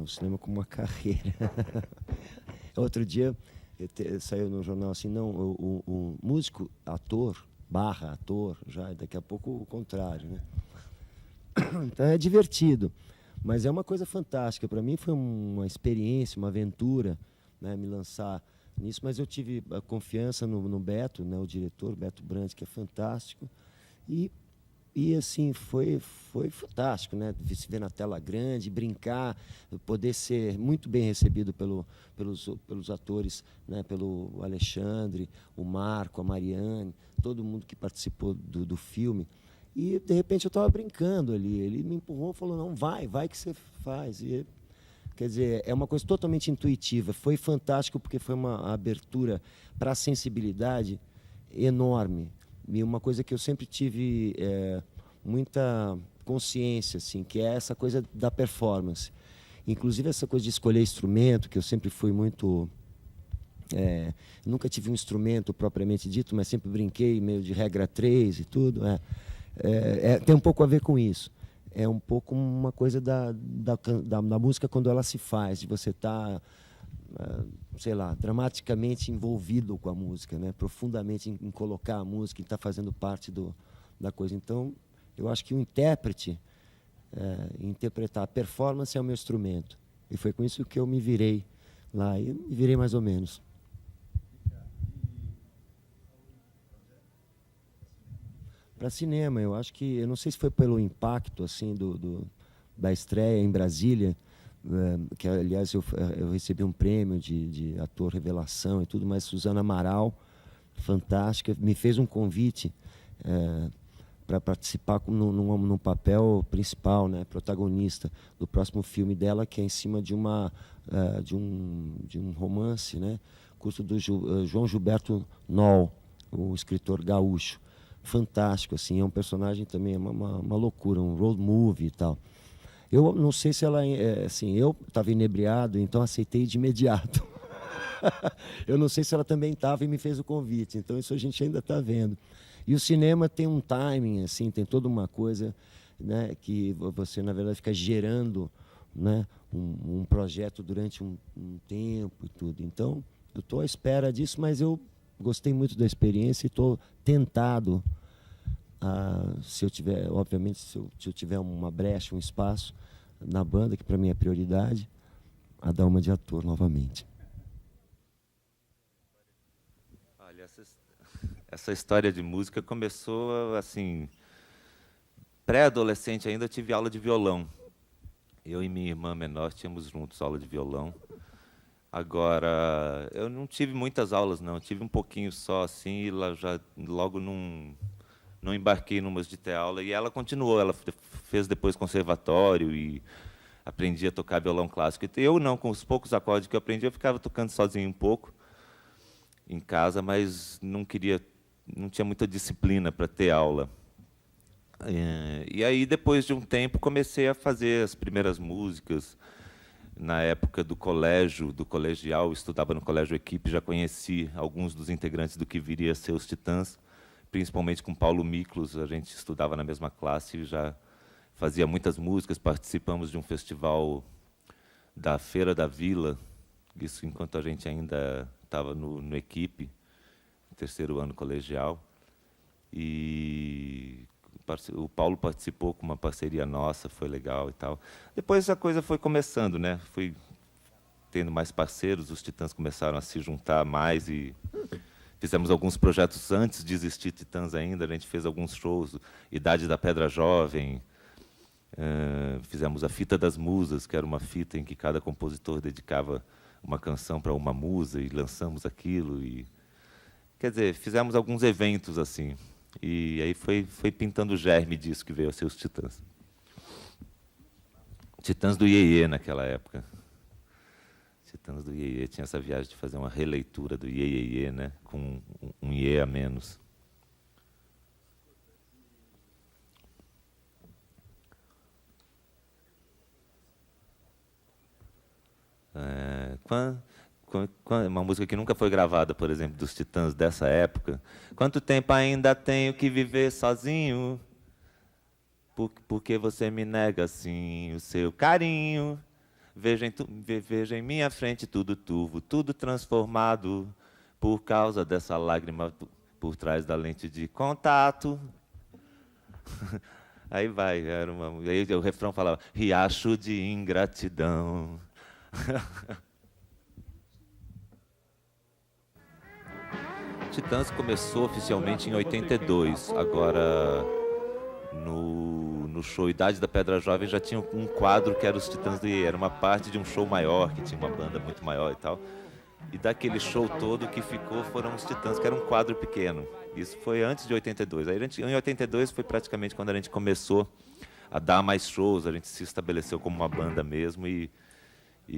o cinema como uma carreira. Outro dia saiu no jornal assim, não, o músico, ator, ator, já daqui a pouco o contrário, né? Então é divertido, mas é uma coisa fantástica. Para mim foi uma experiência, uma aventura, né, me lançar nisso, mas eu tive a confiança no Beto, né, o diretor, Beto Brandt, que é fantástico, e assim, foi fantástico, né? Se ver na tela grande, brincar, poder ser muito bem recebido pelos atores, né? Pelo Alexandre, o Marco, a Mariane, todo mundo que participou do filme. E, de repente, eu estava brincando ali. Ele me empurrou e falou, não, vai que você faz. E, quer dizer, é uma coisa totalmente intuitiva. Foi fantástico porque foi uma abertura para a sensibilidade enorme. E uma coisa que eu sempre tive muita consciência, assim, que é essa coisa da performance. Inclusive essa coisa de escolher instrumento, que eu sempre fui muito... nunca tive um instrumento propriamente dito, mas sempre brinquei meio de regra 3 e tudo. Tem um pouco a ver com isso. É um pouco uma coisa da música quando ela se faz, de você estar... sei lá, dramaticamente envolvido com a música, né? Profundamente em colocar a música, em estar fazendo parte da coisa. Então, eu acho que o intérprete, interpretar a performance é o meu instrumento. E foi com isso que eu me virei lá. E me virei mais ou menos. Para cinema, eu acho que... Eu não sei se foi pelo impacto assim, da estreia em Brasília, que, aliás, eu recebi um prêmio de ator revelação e tudo, mas Suzana Amaral, fantástica, me fez um convite para participar num papel principal, né, protagonista do próximo filme dela, que é em cima de um romance, né, curso do João Gilberto Noll, o escritor gaúcho. Fantástico, assim, é um personagem também, uma loucura, um road movie e tal. Eu não sei se ela... assim, eu estava inebriado, então aceitei de imediato. Eu não sei se ela também estava e me fez o convite. Então, isso a gente ainda está vendo. E o cinema tem um timing, assim, tem toda uma coisa né, que você, na verdade, fica gerando, né, um projeto durante um tempo e tudo. Então, eu estou à espera disso, mas eu gostei muito da experiência e estou tentado, se eu tiver, obviamente, se eu tiver uma brecha, um espaço na banda, que para mim é prioridade, a dar uma de ator novamente. Olha, essa história de música começou assim, pré-adolescente ainda. Eu tive aula de violão. Eu e minha irmã menor tínhamos juntos aula de violão. Agora, eu não tive muitas aulas, não. Eu tive um pouquinho só, assim, e logo não embarquei numas de ter aula. E ela continuou, ela fez depois conservatório e aprendi a tocar violão clássico. Eu não, com os poucos acordes que eu aprendi, eu ficava tocando sozinho um pouco em casa, mas não tinha muita disciplina para ter aula. E aí, depois de um tempo, comecei a fazer as primeiras músicas. Na época do colegial, eu estudava no Colégio Equipe, já conheci alguns dos integrantes do que viria a ser os Titãs, principalmente com Paulo Miklos. A gente estudava na mesma classe e já fazia muitas músicas. Participamos de um festival da Feira da Vila, isso enquanto a gente ainda estava no Equipe, no terceiro ano colegial. E o Paulo participou com uma parceria nossa, foi legal e tal. Depois a coisa foi começando, né? Fui tendo mais parceiros, os Titãs começaram a se juntar mais e fizemos alguns projetos antes de existir Titãs ainda. A gente fez alguns shows, Idade da Pedra Jovem, fizemos a Fita das Musas, que era uma fita em que cada compositor dedicava uma canção para uma musa, e lançamos aquilo. E, quer dizer, fizemos alguns eventos assim. E aí foi pintando o germe disso que veio a ser os Titãs. Titãs do Iê-Iê naquela época. Titãs do Iê-Iê tinha essa viagem de fazer uma releitura do Iê-Iê, né, com um Iê a menos. Uma música que nunca foi gravada, por exemplo, dos Titãs dessa época. Quanto tempo ainda tenho que viver sozinho? Porque você me nega assim o seu carinho? Veja em minha frente tudo turvo, tudo transformado por causa dessa lágrima por trás da lente de contato. Aí vai, aí o refrão falava: riacho de ingratidão. Titãs começou oficialmente em 82. Agora, no show Idade da Pedra Jovem, já tinha um quadro que era os Titãs do Iê. Era uma parte de um show maior, que tinha uma banda muito maior e tal. E daquele show todo, o que ficou foram os Titãs, que era um quadro pequeno. Isso foi antes de 82. Aí, em 82 foi praticamente quando a gente começou a dar mais shows. A gente se estabeleceu como uma banda mesmo e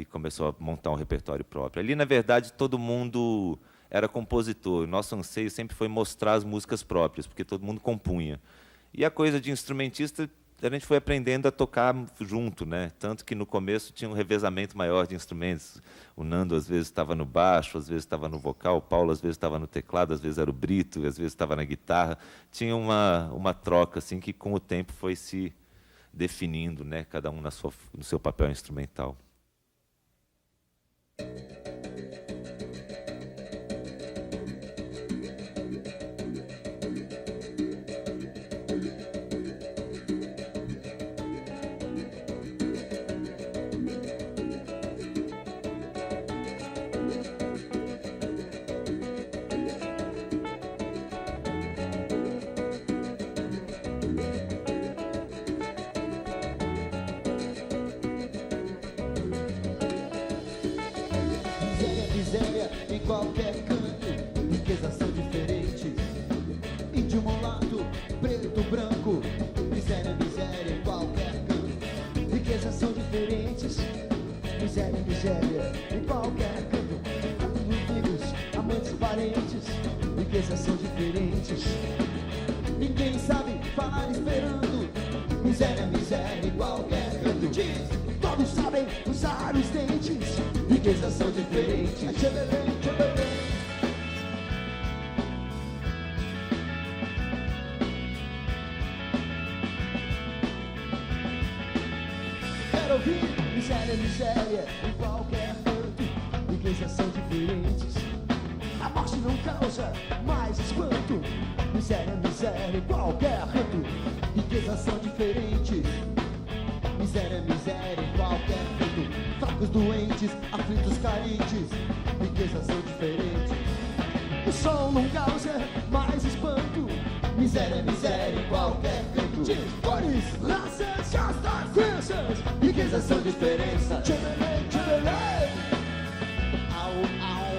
começou a montar um repertório próprio. Ali, na verdade, todo mundo era compositor. Nosso anseio sempre foi mostrar as músicas próprias, porque todo mundo compunha. E a coisa de instrumentista, a gente foi aprendendo a tocar junto, né? Tanto que no começo tinha um revezamento maior de instrumentos. O Nando às vezes estava no baixo, às vezes estava no vocal, o Paulo às vezes estava no teclado, às vezes era o Brito, às vezes estava na guitarra. Tinha uma troca assim que com o tempo foi se definindo, né? Cada um no seu papel instrumental. Em qualquer canto, riquezas são diferentes. Índio, mulato, preto, branco. Miséria, miséria, em qualquer canto. Riquezas são diferentes. Miséria, miséria, em qualquer canto. Amigos, amantes, parentes. Riquezas são diferentes. Ninguém sabe falar esperando. Miséria, miséria, em qualquer canto. Todos sabem usar os dentes. Riquezas são diferentes. quero ouvir miséria, miséria em qualquer canto. Igrejas são diferentes, a morte não causa mais espanto. Miséria, miséria em qualquer canto. Riquezas são diferentes, miséria, miséria em qualquer canto. Fracos, doentes, aflitos, carentes, riquezas são diferentes. O sol não causa mais espanto. Miséria, miséria em qualquer canto. De cores, raças, castas, crenças, riquezas são diferentes. Tchebelê, tchebelê. Au, au.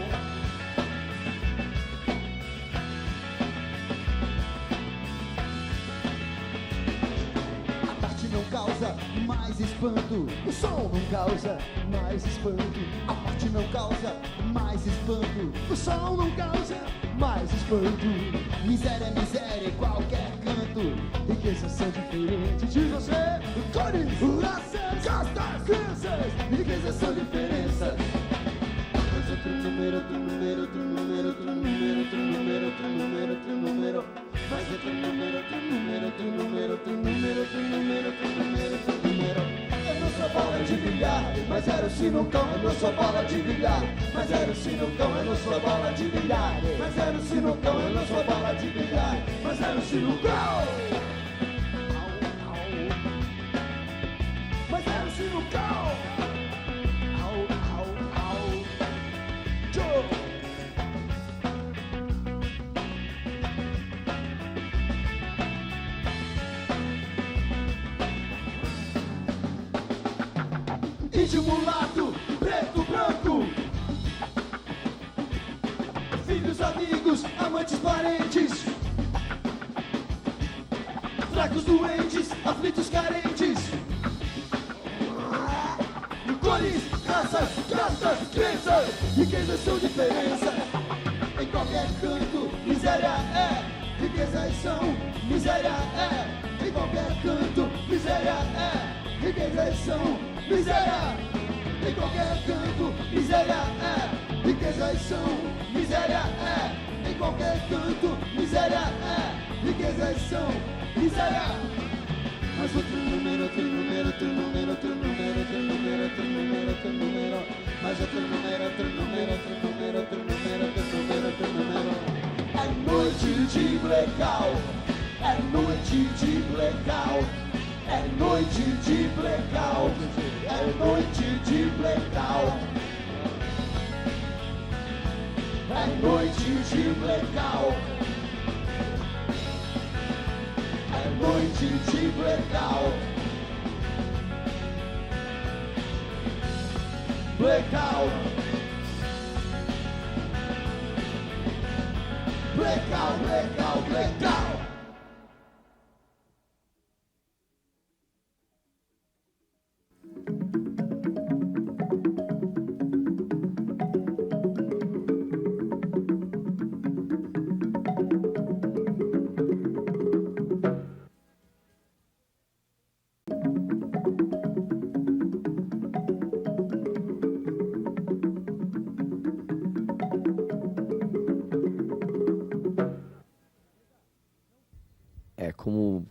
A arte não causa mais espanto. O som não causa mais espanto. A morte não causa mais espanto. O som não causa mais espanto. Miséria, miséria em qualquer canto. Riquezas são diferentes de você. Cores, raças, castas, crenças, riquezas são diferentes. Mas outro número, outro número, outro número, outro número, outro número, outro número, outro número. Mas outro número, outro número, outro número, outro número, outro número, outro número, outro número. Eu não sou bola de bilhar, mas era o sinucão. Eu não sou bola de bilhar, mas era o sinucão. Eu não sou bola de bilhar, mas era o sinucão. Eu não sou bola de bilhar, mas era o sinucão. Mas era o sinucão. Au, au, au. Joe. Índio, mulato, preto, branco, filhos, amigos, amantes, parentes, fracos, doentes, aflitos, carentes, cores, raças, castas, crenças, riquezas são diferença. Em qualquer canto, miséria é, riquezas são, miséria é. Em qualquer canto, miséria é, riquezas são, miséria. Em qualquer canto, miséria é, riquezas são, miséria é. Em qualquer canto, miséria é, riquezas são, miséria. Mas outro número, outro número, outro número, outro número, outro número, outro número, outro número. Mas outro número, outro número, outro número, outro número, outro número, outro número. É noite de blackout, é noite de blackout, é noite de blackout, é noite de blackout, é noite de blackout, é noite de blackout, blackout, blackout, blackout, blackout.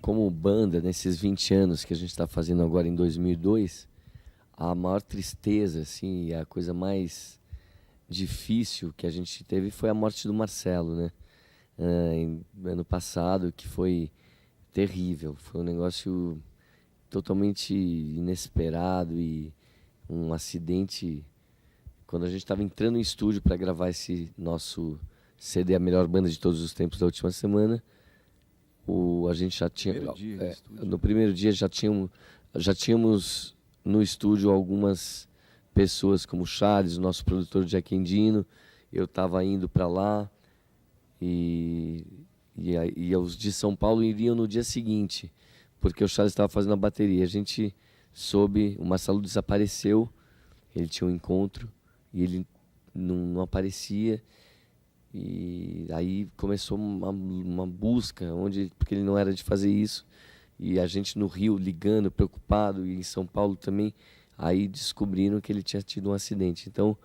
Como banda, nesses 20 anos que a gente está fazendo agora em 2002, a maior tristeza, assim, a coisa mais difícil que a gente teve foi a morte do Marcelo, né? Ano passado, que foi terrível. Foi um negócio totalmente inesperado e um acidente. Quando a gente estava entrando em estúdio para gravar esse nosso CD, a melhor banda de todos os tempos da última semana, a gente já tinha no primeiro dia já tínhamos no estúdio algumas pessoas como o Charles, o nosso produtor Jack Endino. Eu estava indo para lá e os de São Paulo iriam no dia seguinte, porque o Charles estava fazendo a bateria. A gente soube, o Marcelo desapareceu, ele tinha um encontro e ele não aparecia. E aí começou uma busca, porque ele não era de fazer isso. E a gente no Rio ligando, preocupado, e em São Paulo também. Aí descobriram que ele tinha tido um acidente. Então,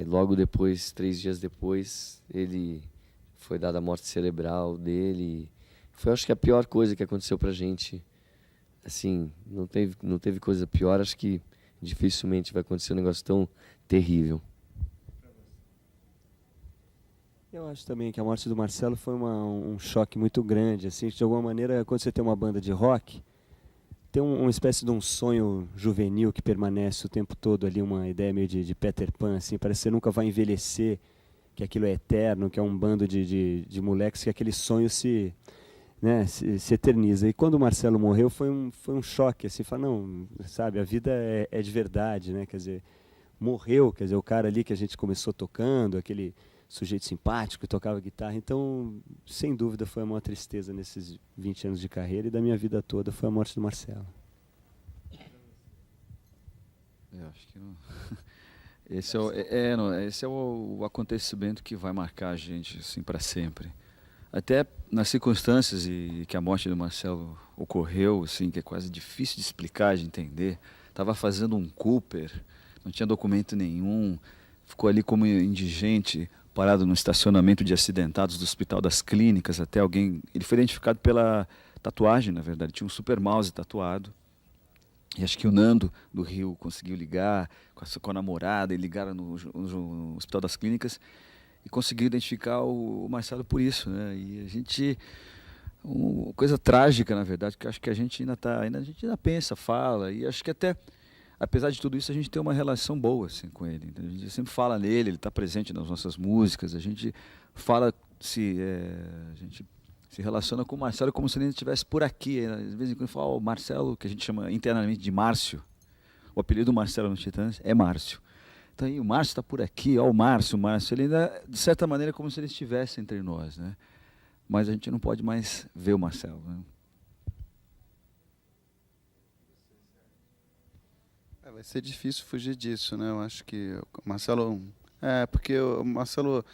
logo depois, 3 dias depois, ele foi dada a morte cerebral dele. Foi, acho que, a pior coisa que aconteceu pra gente, assim, não teve coisa pior. Acho que dificilmente vai acontecer um negócio tão terrível. Eu acho também que a morte do Marcelo foi um choque muito grande. Assim, de alguma maneira, quando você tem uma banda de rock, tem uma espécie de um sonho juvenil que permanece o tempo todo ali, uma ideia meio de Peter Pan, assim, parece que você nunca vai envelhecer, que aquilo é eterno, que é um bando de moleques, que aquele sonho se eterniza. E quando o Marcelo morreu, foi um choque, assim, falar, não, sabe, a vida é de verdade, né? Quer dizer, morreu, quer dizer, o cara ali que a gente começou tocando, aquele sujeito simpático que tocava guitarra. Então, sem dúvida, foi a maior tristeza nesses 20 anos de carreira e da minha vida toda, foi a morte do Marcelo. Eu acho que não. Esse é o acontecimento que vai marcar a gente assim, para sempre. Até nas circunstâncias e que a morte do Marcelo ocorreu, assim, que é quase difícil de explicar, de entender. Estava fazendo um Cooper, não tinha documento nenhum, ficou ali como indigente, parado no estacionamento de acidentados do Hospital das Clínicas, até alguém... Ele foi identificado pela tatuagem, na verdade, tinha um super mouse tatuado. E acho que o Nando, do Rio, conseguiu ligar com a namorada, e ligaram no Hospital das Clínicas e conseguiu identificar o Marcelo por isso, né? E a gente... Uma coisa trágica, na verdade, que acho que a gente ainda pensa, fala, e acho que até... Apesar de tudo isso, a gente tem uma relação boa assim, com ele. A gente sempre fala nele, ele está presente nas nossas músicas, a gente fala, a gente se relaciona com o Marcelo como se ele estivesse por aqui. De vez em quando fala, o Marcelo, que a gente chama internamente de Márcio, o apelido do Marcelo no Titãs é Márcio. Então aí, o Márcio está por aqui, o Márcio, ele ainda, de certa maneira, é como se ele estivesse entre nós, né? Mas a gente não pode mais ver o Marcelo, né? Vai ser difícil fugir disso, né? Eu acho que o Marcelo... porque o Marcelo,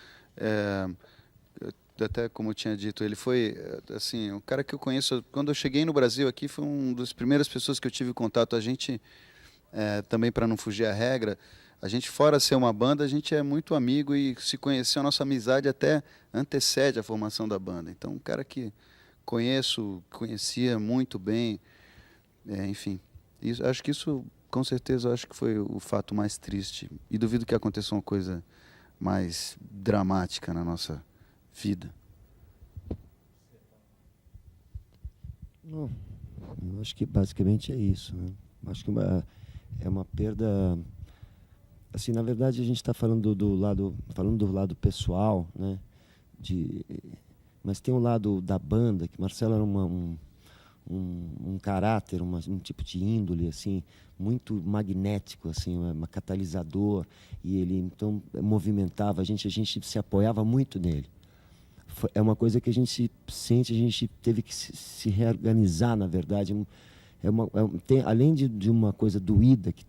até como eu tinha dito, ele foi, assim, um cara que eu conheço... Quando eu cheguei no Brasil aqui, foi uma das primeiras pessoas que eu tive contato. A gente, também para não fugir à regra, a gente, fora ser uma banda, a gente é muito amigo e se conheceu, a nossa amizade até antecede a formação da banda. Então, um cara que conhecia muito bem, enfim. Acho que isso... Com certeza, acho que foi o fato mais triste. E duvido que aconteça uma coisa mais dramática na nossa vida. Não, eu acho que basicamente é isso, né? Acho que é uma perda... Assim, na verdade, a gente está falando do lado pessoal, né? Mas tem um lado da banda, que Marcelo era um caráter, um tipo de índole assim, muito magnético, assim, um catalisador, e ele então movimentava a gente se apoiava muito nele. É uma coisa que a gente sente, a gente teve que se reorganizar, na verdade. Além de uma coisa doída que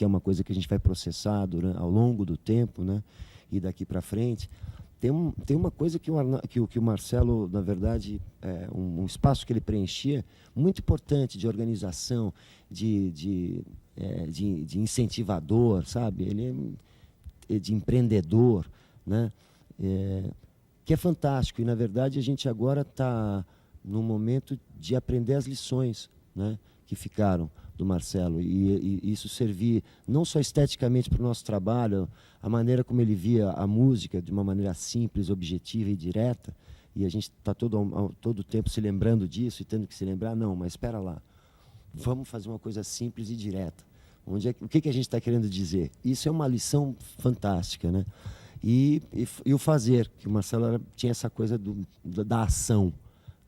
é uma coisa que a gente vai processar ao longo do tempo, né, e daqui para frente, tem uma coisa que o Marcelo, na verdade, um espaço que ele preenchia, muito importante, de organização, de incentivador, sabe? Ele é de empreendedor, né? Que é fantástico. E, na verdade, a gente agora está no momento de aprender as lições, né, que ficaram do Marcelo, e isso servir não só esteticamente para o nosso trabalho, a maneira como ele via a música de uma maneira simples, objetiva e direta, e a gente está todo o tempo se lembrando disso e tendo que se lembrar, não, mas espera lá, vamos fazer uma coisa simples e direta. O que a gente está querendo dizer? Isso é uma lição fantástica, né? E o fazer, que o Marcelo tinha essa coisa da ação,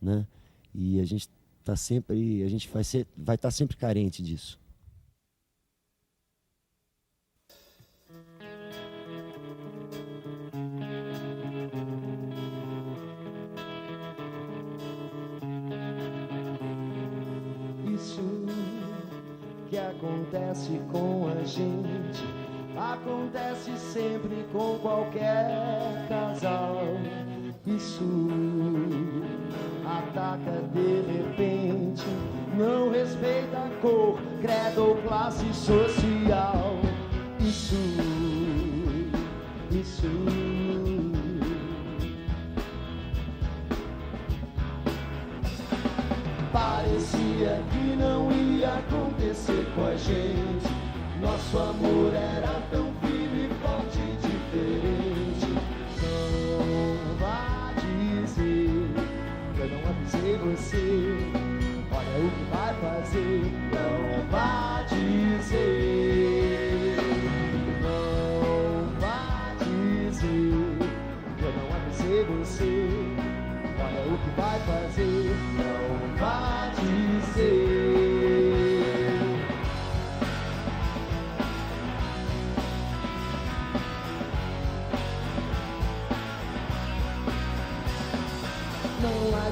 né? E a gente vai estar sempre carente disso. Isso que acontece com a gente acontece sempre com qualquer casal. Isso ataca de repente, não respeita a cor, credo ou classe social. Isso parecia que não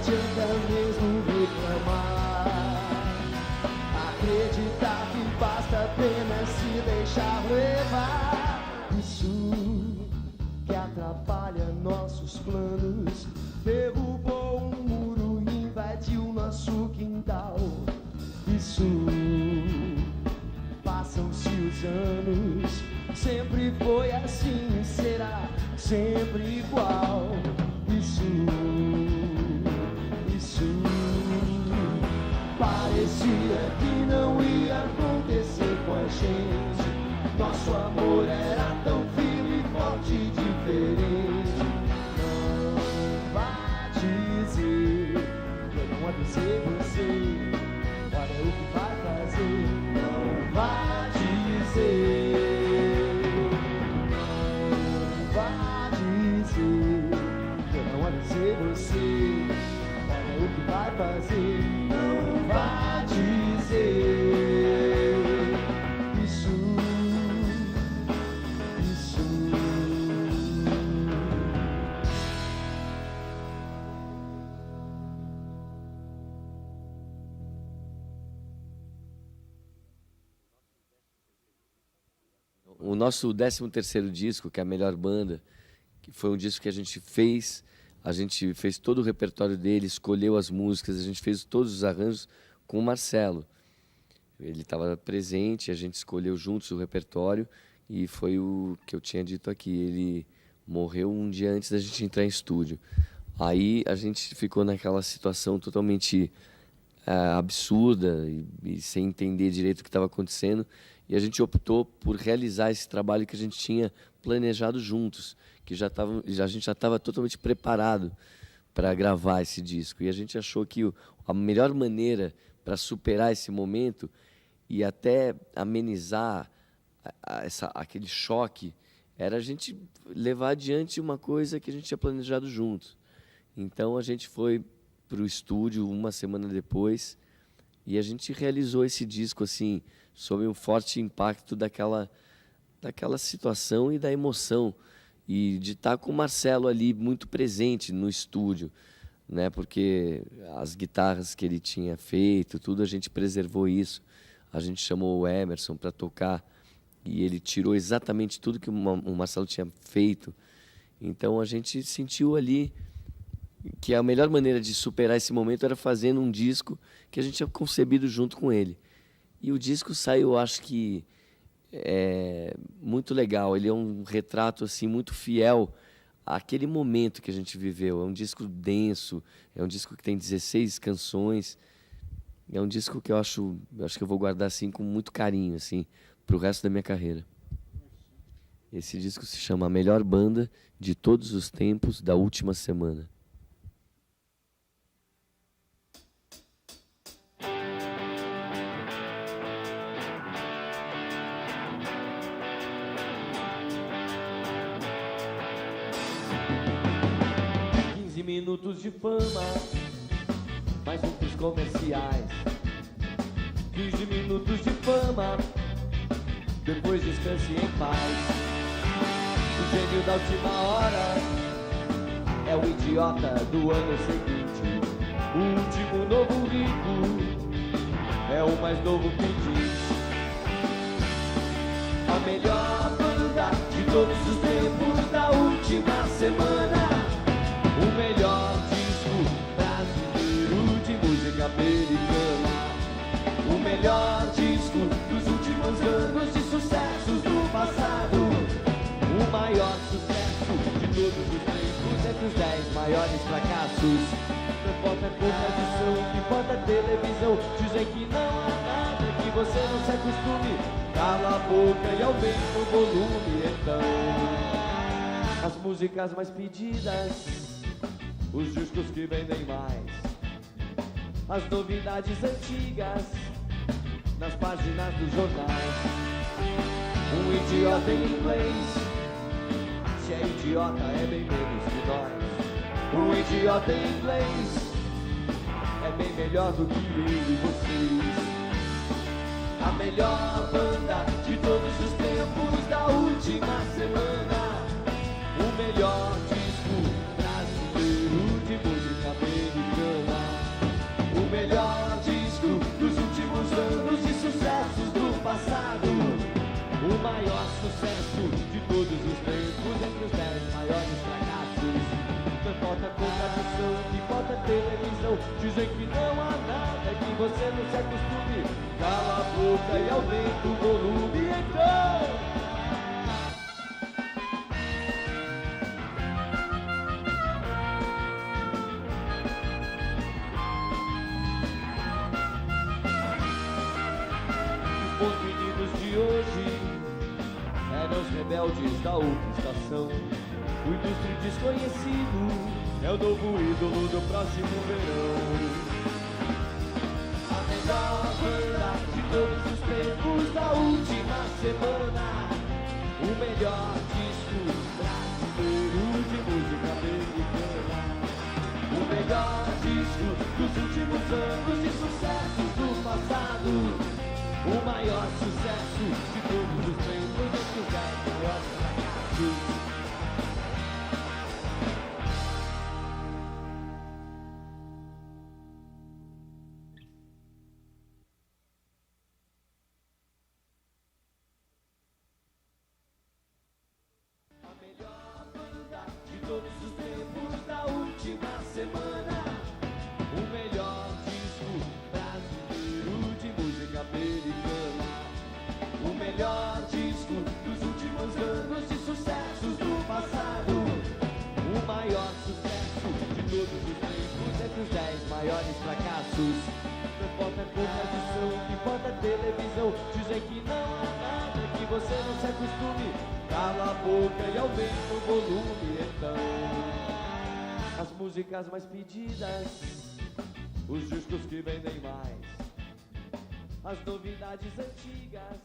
adianta mesmo reclamar. Acreditar que basta apenas se deixar levar. Isso que atrapalha nossos planos, derrubou um muro, invadiu nosso quintal. Isso, passam-se os anos, sempre foi assim, será sempre igual. Isso parecia que não ia acontecer com a gente. Nosso amor era tão firme, forte e diferente. Não vá dizer que eu não avisei você. Olha o que vai fazer. Não vá dizer. Não vá dizer que eu não avisei você. Olha o que vai fazer. Não vá dizer. O nosso 13º disco, que é a Melhor Banda, que foi um disco que a gente fez todo o repertório dele, escolheu as músicas, a gente fez todos os arranjos com o Marcelo. Ele estava presente, a gente escolheu juntos o repertório e foi o que eu tinha dito aqui. Ele morreu um dia antes da gente entrar em estúdio. Aí a gente ficou naquela situação totalmente absurda e sem entender direito o que estava acontecendo. E a gente optou por realizar esse trabalho que a gente tinha planejado juntos, que a gente já estava totalmente preparado para gravar esse disco. E a gente achou que a melhor maneira para superar esse momento e até amenizar aquele choque era a gente levar adiante uma coisa que a gente tinha planejado juntos. Então a gente foi para o estúdio uma semana depois e a gente realizou esse disco assim, sob um forte impacto daquela situação e da emoção, e de estar com o Marcelo ali muito presente no estúdio, né? Porque as guitarras que ele tinha feito, tudo, a gente preservou isso. A gente chamou o Emerson para tocar e ele tirou exatamente tudo que o Marcelo tinha feito. Então a gente sentiu ali que a melhor maneira de superar esse momento era fazendo um disco que a gente tinha concebido junto com ele. E o disco saiu, eu acho que muito legal. Ele é um retrato assim muito fiel àquele momento que a gente viveu. É um disco denso, é um disco que tem 16 canções. É um disco que eu acho que eu vou guardar assim com muito carinho assim para o resto da minha carreira. Esse disco se chama A Melhor Banda de Todos os Tempos da Última Semana. Minutos de fama, mais um pros comerciais. 15 minutos de fama, depois descanse em paz. O gênio da última hora é o idiota do ano seguinte. O último novo rico é o mais novo que diz: a melhor banda de todos os tempos da última semana. O melhor disco brasileiro de música americana. O melhor disco dos últimos anos de sucessos do passado. O maior sucesso de todos os tempos entre os 10 maiores fracassos. Não importa pouca edição, não importa televisão, dizem que não há nada que você não se acostume. Cala a boca e aumenta o volume então. As músicas mais pedidas, os discos que vendem mais, as novidades antigas nas páginas dos jornais. Um idiota em inglês, se é idiota é bem menos que nós. Um idiota em inglês é bem melhor do que eu e vocês. A melhor banda de todos os tempos da última semana. O melhor disco brasileiro de música americana. maior sucesso de todos os tempos, entre os 10 maiores fracassos. Não falta contradição, que falta televisão. Dizem que não há nada que você não se acostume. Cala a boca e aumenta o volume, então. Os meninos de hoje eram os rebeldes da outra estação. O ilustre desconhecido é o novo ídolo do próximo verão. A melhor banda de todos os tempos da última semana. O melhor disco brasileiro de música americana. O melhor disco dos últimos anos e sucessos do passado. O maior sucesso de todos os tempos, entre os 10 maiores fracassos. A melhor banda de todos os tempos da última semana. O melhor disco brasileiro de música americana. O melhor disco dos últimos anos de sucessos do passado. O maior sucesso de todos os tempos, entre os 10 maiores fracassos. Não importa a contradição, que importa a televisão. Dizem que não há nada que você não se acostume. Cala a boca e aumenta o volume, então. As músicas mais pedidas, os discos que vendem mais, as novidades antigas.